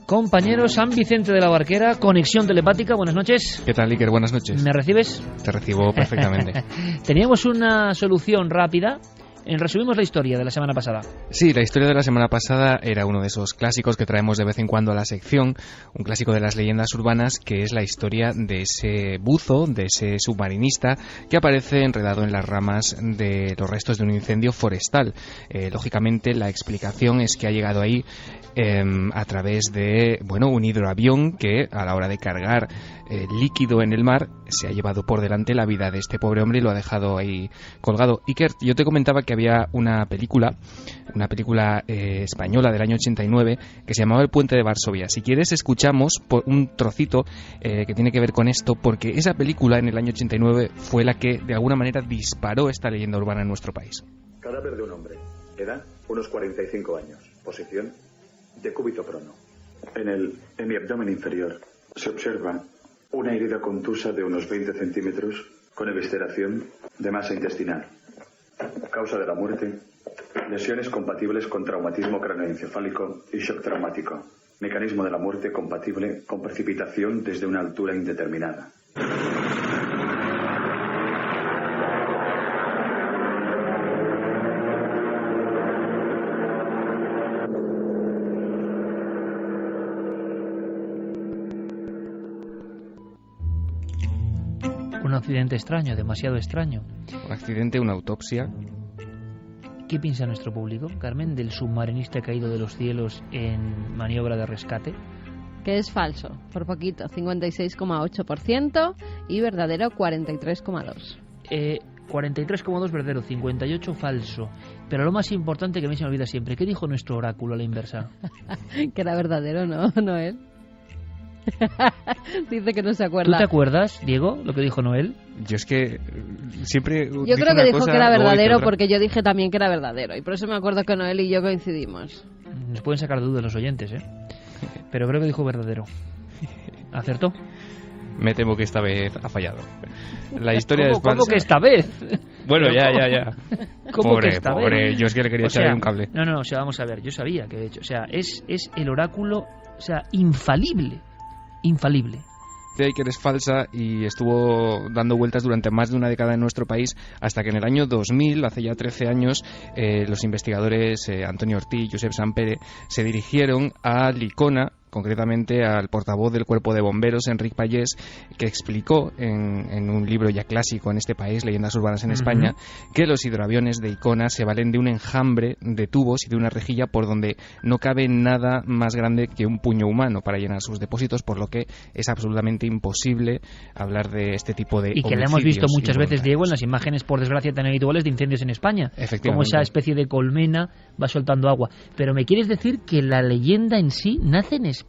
Compañeros, San Vicente de la Barquera, conexión telepática, buenas noches. ¿Qué tal, Iker? Buenas noches. ¿Me recibes? Te recibo perfectamente. Teníamos una solución rápida. Resumimos la historia de la semana pasada. Sí, la historia de la semana pasada era uno de esos clásicos que traemos de vez en cuando a la sección, un clásico de las leyendas urbanas, que es la historia de ese buzo, de ese submarinista que aparece enredado en las ramas de los restos de un incendio forestal. Lógicamente, la explicación es que ha llegado ahí a través de un hidroavión que, a la hora de cargar líquido en el mar, se ha llevado por delante la vida de este pobre hombre y lo ha dejado ahí colgado. Iker, yo te comentaba que que había una película española del año 89 que se llamaba El puente de Varsovia. Si quieres escuchamos un trocito que tiene que ver con esto, porque esa película en el año 89 fue la que de alguna manera disparó esta leyenda urbana en nuestro país. Cadáver de un hombre. Edad, unos 45 años. Posición, decúbito prono. En mi abdomen inferior se observa una herida contusa de unos 20 centímetros con evisceración de masa intestinal. Causa de la muerte, lesiones compatibles con traumatismo craneoencefálico y shock traumático. Mecanismo de la muerte compatible con precipitación desde una altura indeterminada. Un accidente extraño, demasiado extraño. Un accidente, una autopsia. ¿Qué piensa nuestro público, Carmen, del submarinista caído de los cielos en maniobra de rescate? Que es falso, por poquito, 56,8% y verdadero 43,2%. 43,2 verdadero, 58 falso. Pero lo más importante que a mí se me olvida siempre, ¿qué dijo nuestro oráculo a la inversa? Que era verdadero, ¿no, Noel? Dice que no se acuerda. ¿Tú te acuerdas, Diego, lo que dijo Noel? Yo es que siempre... Yo creo que dijo que era verdadero porque yo dije también que era verdadero. Y por eso me acuerdo que Noel y yo coincidimos. Nos pueden sacar dudas los oyentes, ¿eh? Pero creo que dijo verdadero. ¿Acertó? Me temo que esta vez ha fallado. La historia es falsa. ¿Cómo que esta vez? Bueno, ya. ¿Cómo pobre, que esta pobre, vez? Yo es que le quería echar ahí un cable. No, o sea, vamos a ver, yo sabía que de hecho, o sea, es el oráculo, o sea, infalible. Iker es falsa y estuvo dando vueltas durante más de una década en nuestro país, hasta que en el año 2000, hace ya 13 años, los investigadores Antonio Ortiz y Josep Sampere se dirigieron a Licona, concretamente al portavoz del Cuerpo de Bomberos, Enric Pallés, que explicó en un libro ya clásico en este país, Leyendas Urbanas en España, que los hidroaviones de Icona se valen de un enjambre de tubos y de una rejilla por donde no cabe nada más grande que un puño humano para llenar sus depósitos, por lo que es absolutamente imposible hablar de este tipo de homicidios. Y que la hemos visto muchas veces, Diego, en las imágenes, por desgracia, tan habituales de incendios en España. Como esa especie de colmena va soltando agua. Pero ¿me quieres decir que la leyenda en sí nace en España?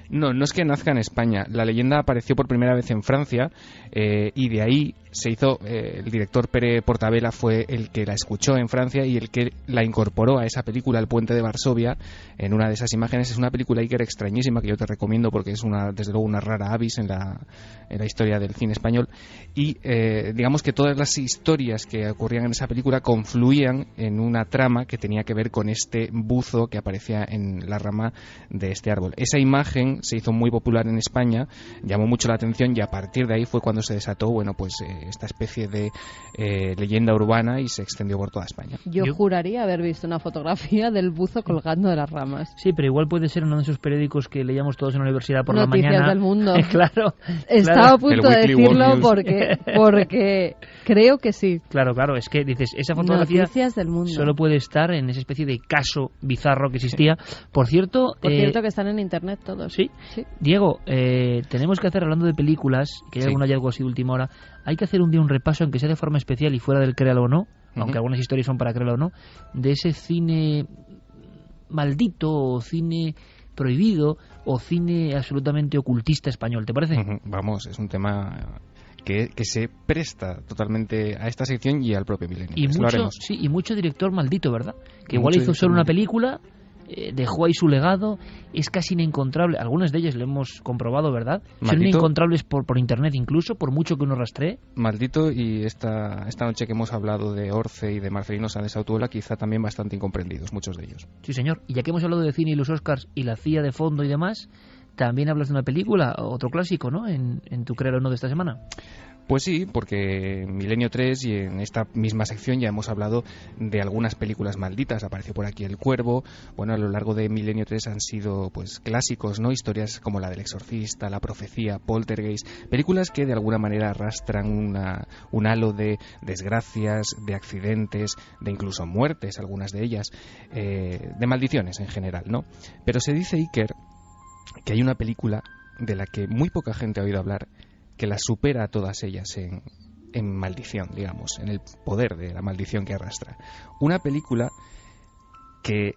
No es que nazca en España. La leyenda apareció por primera vez en Francia y de ahí se hizo, el director Pere Portabella fue el que la escuchó en Francia y el que la incorporó a esa película, El puente de Varsovia, en una de esas imágenes. Es una película Iker extrañísima que yo te recomiendo porque es desde luego una rara avis en la historia del cine español, y digamos que todas las historias que ocurrían en esa película confluían en una trama que tenía que ver con este buzo que aparecía en la rama de este árbol. Esa imagen se hizo muy popular en España, llamó mucho la atención y a partir de ahí fue cuando se desató esta especie de leyenda urbana y se extendió por toda España. Yo juraría haber visto una fotografía del buzo colgando de las ramas. Sí, pero igual puede ser uno de esos periódicos que leíamos todos en la universidad por Noticias la mañana. Del Mundo. Claro. Estaba a punto de decirlo porque creo que sí. Claro, es que dices, esa fotografía Noticias del Mundo. Solo puede estar en esa especie de caso bizarro que existía. Por cierto, que están en internet todos. Sí. Diego, tenemos que hacer, hablando de películas, que hay algún hallazgo así de última hora, hay que hacer un día un repaso, aunque sea de forma especial y fuera del créalo o no, aunque algunas historias son para créalo o no, de ese cine maldito o cine prohibido o cine absolutamente ocultista español, ¿te parece? Vamos, es un tema que se presta totalmente a esta sección y al propio Milenio. Y mucho director maldito, ¿verdad? Que igual hizo solo una película, dejó ahí su legado, es casi inencontrable. Algunas de ellas lo hemos comprobado, ¿verdad? Maldito, son inencontrables por internet incluso, por mucho que uno rastree. Maldito, y esta noche que hemos hablado de Orce y de Marcelino Sáenz Autuola, quizá también bastante incomprendidos, muchos de ellos. Sí, señor. Y ya que hemos hablado de cine y los Oscars y la CIA de fondo y demás, también hablas de una película, otro clásico, ¿no? En tu Créelo o no de esta semana. Pues sí, porque en Milenio 3 y en esta misma sección ya hemos hablado de algunas películas malditas. Apareció por aquí El Cuervo. Bueno, a lo largo de Milenio 3 han sido pues clásicos, ¿no? Historias como la del Exorcista, La Profecía, Poltergeist, películas que de alguna manera arrastran un halo de desgracias, de accidentes, de incluso muertes, algunas de ellas, de maldiciones en general, ¿no? Pero se dice, Iker, que hay una película de la que muy poca gente ha oído hablar, que la supera a todas ellas en maldición, digamos, en el poder de la maldición que arrastra. Una película que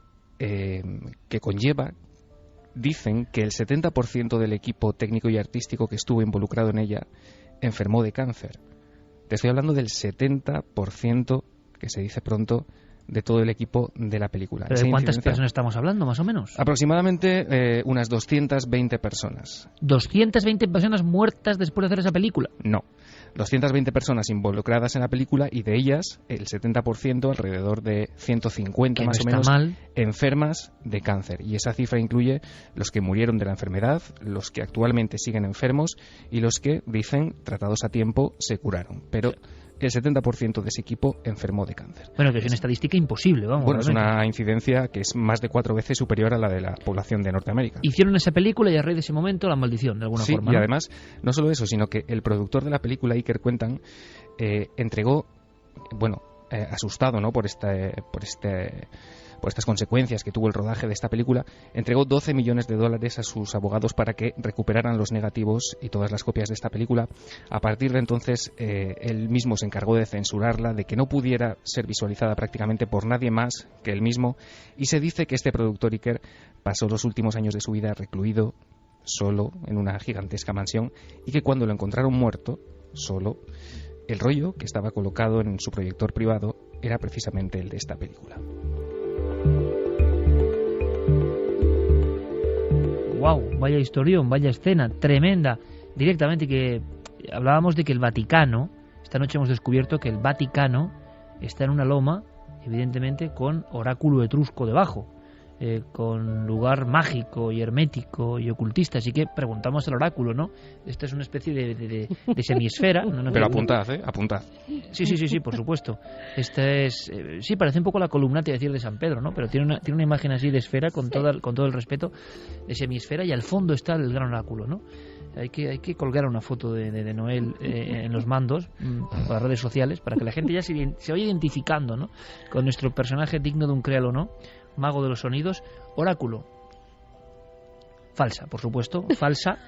conlleva, dicen que el 70% del equipo técnico y artístico que estuvo involucrado en ella enfermó de cáncer. Te estoy hablando del 70%, que se dice pronto, de todo el equipo de la película. ¿Pero de cuántas personas estamos hablando, más o menos? Aproximadamente unas 220 personas. ¿220 personas muertas después de hacer esa película? No. 220 personas involucradas en la película y de ellas el 70%, alrededor de 150 más o menos, enfermas de cáncer. Y esa cifra incluye los que murieron de la enfermedad, los que actualmente siguen enfermos y los que, dicen, tratados a tiempo, se curaron. Pero el 70% de ese equipo enfermó de cáncer. Bueno, que es una estadística imposible, vamos. Bueno, realmente. Es una incidencia que es más de 4 veces superior a la de la población de Norteamérica. Hicieron esa película y a raíz de ese momento la maldición, de alguna forma. Sí, y ¿no? además, no solo eso, sino que el productor de la película, Iker Cuentan, entregó, asustado, ¿no?, por estas consecuencias que tuvo el rodaje de esta película, entregó $12 millones a sus abogados para que recuperaran los negativos y todas las copias de esta película. A partir de entonces, él mismo se encargó de censurarla, de que no pudiera ser visualizada prácticamente por nadie más que él mismo, y se dice que este productor Iker pasó los últimos años de su vida recluido, solo, en una gigantesca mansión, y que cuando lo encontraron muerto, solo, el rollo que estaba colocado en su proyector privado era precisamente el de esta película. Wow, vaya historión, vaya escena, tremenda. Directamente, que hablábamos de que el Vaticano, esta noche hemos descubierto que el Vaticano está en una loma, evidentemente con oráculo etrusco debajo, con lugar mágico y hermético y ocultista. Así que preguntamos al oráculo, ¿no? Esta es una especie de semiesfera. No, pero apuntad, apuntad. Sí, por supuesto. Esta es, sí, parece un poco la columna, te iba a decir, de San Pedro, ¿no? Pero tiene una imagen así de esfera, con todo el respeto, de semiesfera, y al fondo está el gran oráculo, ¿no? Hay que colgar una foto de Noel en los mandos por las redes sociales para que la gente ya se vaya identificando, ¿no?, con nuestro personaje digno de un créalo, ¿no?, mago de los sonidos. Oráculo. Falsa, por supuesto, falsa.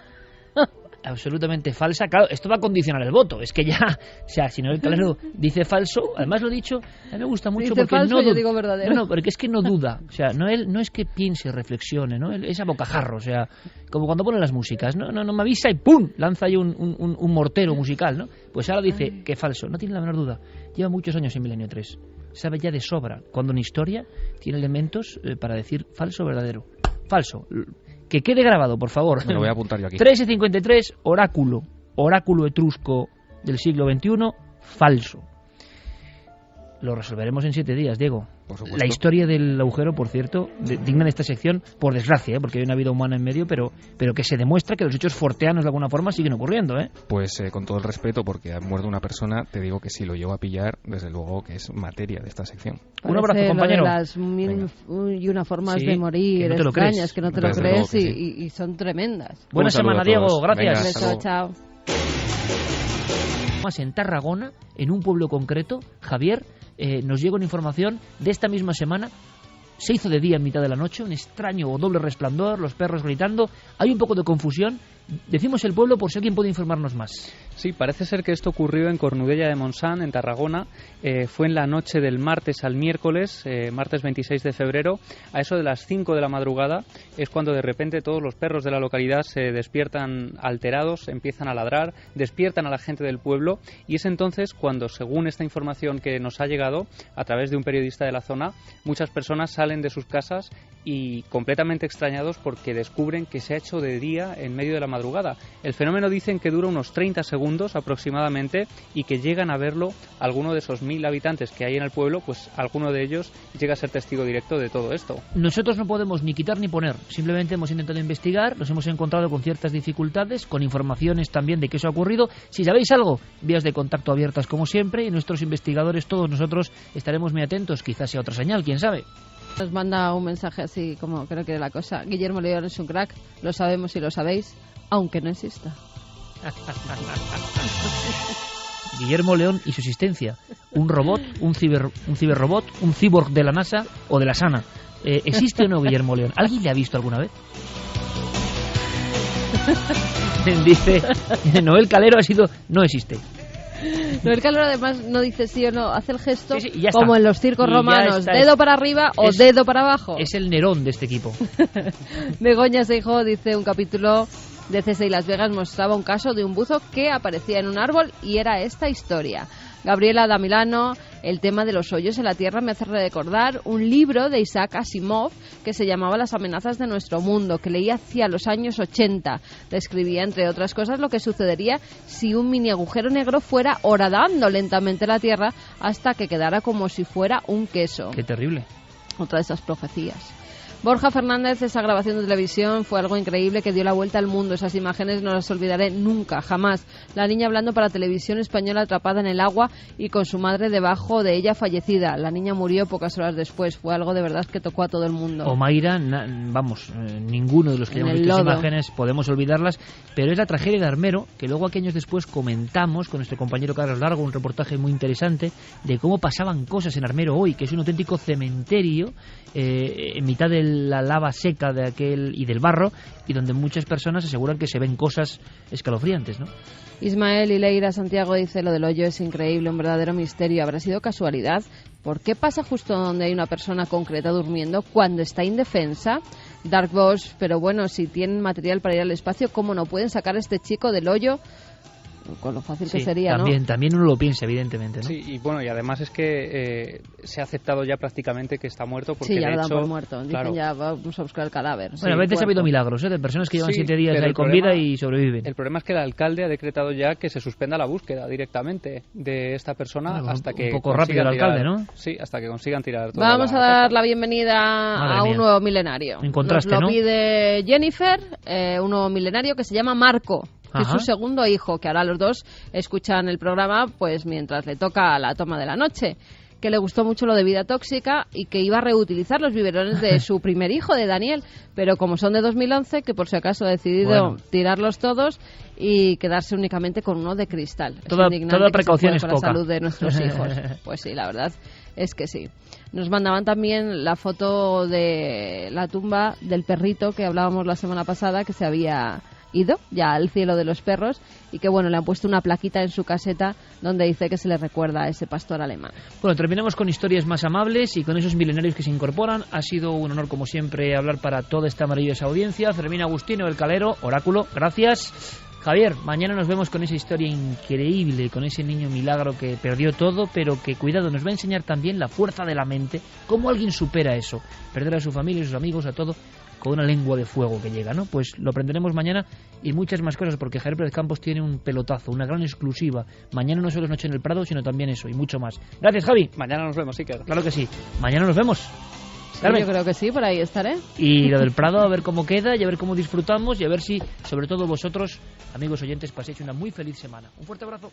Absolutamente falsa. Claro, esto va a condicionar el voto. Es que ya, o sea, si Noel Calero dice falso, además lo he dicho, a mí me gusta mucho, dice porque falso, yo digo verdadero. No, porque es que no duda. O sea, Noel no es que piense, reflexione, ¿no? Él es a bocajarro, o sea, como cuando ponen las músicas, no me avisa y ¡pum!, lanza ahí un mortero musical, ¿no? Pues ahora dice que falso, no tiene la menor duda. Lleva muchos años en Milenio 3. Sabe ya de sobra cuando una historia tiene elementos para decir falso o verdadero. Falso. Que quede grabado, por favor. Me lo voy a apuntar yo aquí. 1353, oráculo etrusco del siglo XXI, falso. Lo resolveremos en 7 días, Diego. Por supuesto. La historia del agujero, por cierto, digna de esta sección, por desgracia, porque hay una vida humana en medio, pero que se demuestra que los hechos forteanos de alguna forma siguen ocurriendo, ¿eh? Pues con todo el respeto, porque ha muerto una persona, te digo que si lo llevo a pillar, desde luego que es materia de esta sección. Parece un abrazo, compañero. Lo de las y una formas de morir que no te lo extrañas, crees. que no te Desde lo crees luego que y son tremendas. Buena semana, Diego. Gracias. Venga, Beso, chao. Más en Tarragona, en un pueblo concreto, Javier, nos llega una información de esta misma semana. Se hizo de día en mitad de la noche, un extraño o doble resplandor, los perros gritando. Hay un poco de confusión. Decimos el pueblo por si alguien puede informarnos más. Sí, parece ser que esto ocurrió en Cornudella de Montsant, en Tarragona. Fue en la noche del martes al miércoles, martes 26 de febrero. A eso de las 5 de la madrugada es cuando de repente todos los perros de la localidad se despiertan alterados, empiezan a ladrar, despiertan a la gente del pueblo, y es entonces cuando, según esta información que nos ha llegado a través de un periodista de la zona, muchas personas salen de sus casas y completamente extrañados porque descubren que se ha hecho de día en medio de la madrugada. El fenómeno dicen que dura unos 30 segundos aproximadamente y que llegan a verlo alguno de esos 1000 habitantes que hay en el pueblo, pues alguno de ellos llega a ser testigo directo de todo esto. Nosotros no podemos ni quitar ni poner, simplemente hemos intentado investigar, nos hemos encontrado con ciertas dificultades, con informaciones también de qué eso ha ocurrido. Si sabéis algo, vías de contacto abiertas como siempre, y nuestros investigadores, todos nosotros, estaremos muy atentos, quizás sea otra señal, quién sabe. Nos manda un mensaje así como creo que la cosa. Guillermo León es un crack, lo sabemos y lo sabéis, aunque no exista. Guillermo León y su existencia. Un robot, un ciberrobot, un cyborg de la NASA o de la SANA. ¿Existe o no Guillermo León? ¿Alguien le ha visto alguna vez? Dice Noel Calero ha sido... No existe. No, el calor además no dice sí o no, hace el gesto sí, y ya como está. en los circos Y romanos, dedo para arriba o dedo para abajo. Es el Nerón de este equipo. Begoña Seijo dice: un capítulo de CSI Las Vegas mostraba un caso de un buzo que aparecía en un árbol y era esta historia. Gabriela da Milano: el tema de los hoyos en la Tierra me hace recordar un libro de Isaac Asimov que se llamaba Las amenazas de nuestro mundo, que leí hacia los años 80. Describía, entre otras cosas, lo que sucedería si un mini agujero negro fuera horadando lentamente la Tierra hasta que quedara como si fuera un queso. Qué terrible. Otra de esas profecías. Borja Fernández: esa grabación de televisión fue algo increíble que dio la vuelta al mundo. Esas imágenes no las olvidaré nunca, jamás. La niña hablando para televisión española atrapada en el agua y con su madre debajo de ella fallecida. La niña murió pocas horas después. Fue algo de verdad que tocó a todo el mundo. Omaira, ninguno de los que hayamos visto esas imágenes podemos olvidarlas, pero es la tragedia de Armero, que luego aquí años después comentamos con nuestro compañero Carlos Largo, un reportaje muy interesante de cómo pasaban cosas en Armero hoy, que es un auténtico cementerio en mitad de la lava seca de aquel y del barro, y donde muchas personas aseguran que se ven cosas escalofriantes, ¿no? Ismael y Leira Santiago dice: lo del hoyo es increíble, un verdadero misterio. ¿Habrá sido casualidad? ¿Por qué pasa justo donde hay una persona concreta durmiendo cuando está indefensa? Dark Bosch: pero bueno, si tienen material para ir al espacio, ¿cómo no pueden sacar a este chico del hoyo? Con lo fácil que sería, también, ¿no? También uno lo piensa, evidentemente, ¿no? Sí, y bueno, y además es que se ha aceptado ya prácticamente que está muerto, porque sí, ya de lo dan hecho, por muerto. Dicen, claro, ya vamos a buscar el cadáver. Bueno, a veces ha habido milagros, de personas que llevan 7 días ahí con vida y sobreviven. El problema es que el alcalde ha decretado ya que se suspenda la búsqueda directamente de esta persona hasta que un poco rápido el alcalde, ¿no? Sí, hasta que consigan tirar todo. Vamos a dar la bienvenida a un nuevo milenario. En contraste, Nos lo ¿no? pide Jennifer, un nuevo milenario que se llama Marco, que es su segundo hijo, que ahora los dos escuchan el programa pues mientras le toca la toma de la noche, que le gustó mucho lo de vida tóxica y que iba a reutilizar los biberones de su primer hijo, de Daniel, pero como son de 2011, que por si acaso ha decidido tirarlos todos y quedarse únicamente con uno de cristal. Toda precaución es poca. Con la salud de nuestros hijos. Pues sí, la verdad es que sí. Nos mandaban también la foto de la tumba del perrito que hablábamos la semana pasada, que se había ido ya al cielo de los perros y que bueno, le han puesto una plaquita en su caseta donde dice que se le recuerda a ese pastor alemán. Bueno, terminamos con historias más amables y con esos milenarios que se incorporan. Ha sido un honor, como siempre, hablar para toda esta maravillosa audiencia. Fermín Agustino, El Calero, Oráculo, gracias. Javier, mañana nos vemos con esa historia increíble, con ese niño milagro que perdió todo, pero que, cuidado, nos va a enseñar también la fuerza de la mente, cómo alguien supera eso, perder a su familia, a sus amigos, a todo, con una lengua de fuego que llega, ¿no? Pues lo aprenderemos mañana y muchas más cosas, porque Javier Pérez Campos tiene un pelotazo, una gran exclusiva. Mañana no solo es Noche en el Prado, sino también eso y mucho más. Gracias, Javi. Mañana nos vemos, Iker. Claro que sí. Mañana nos vemos. Sí, yo creo que sí, por ahí estaré. Y lo del Prado, a ver cómo queda y a ver cómo disfrutamos y a ver si, sobre todo vosotros, amigos oyentes, paséis una muy feliz semana. Un fuerte abrazo.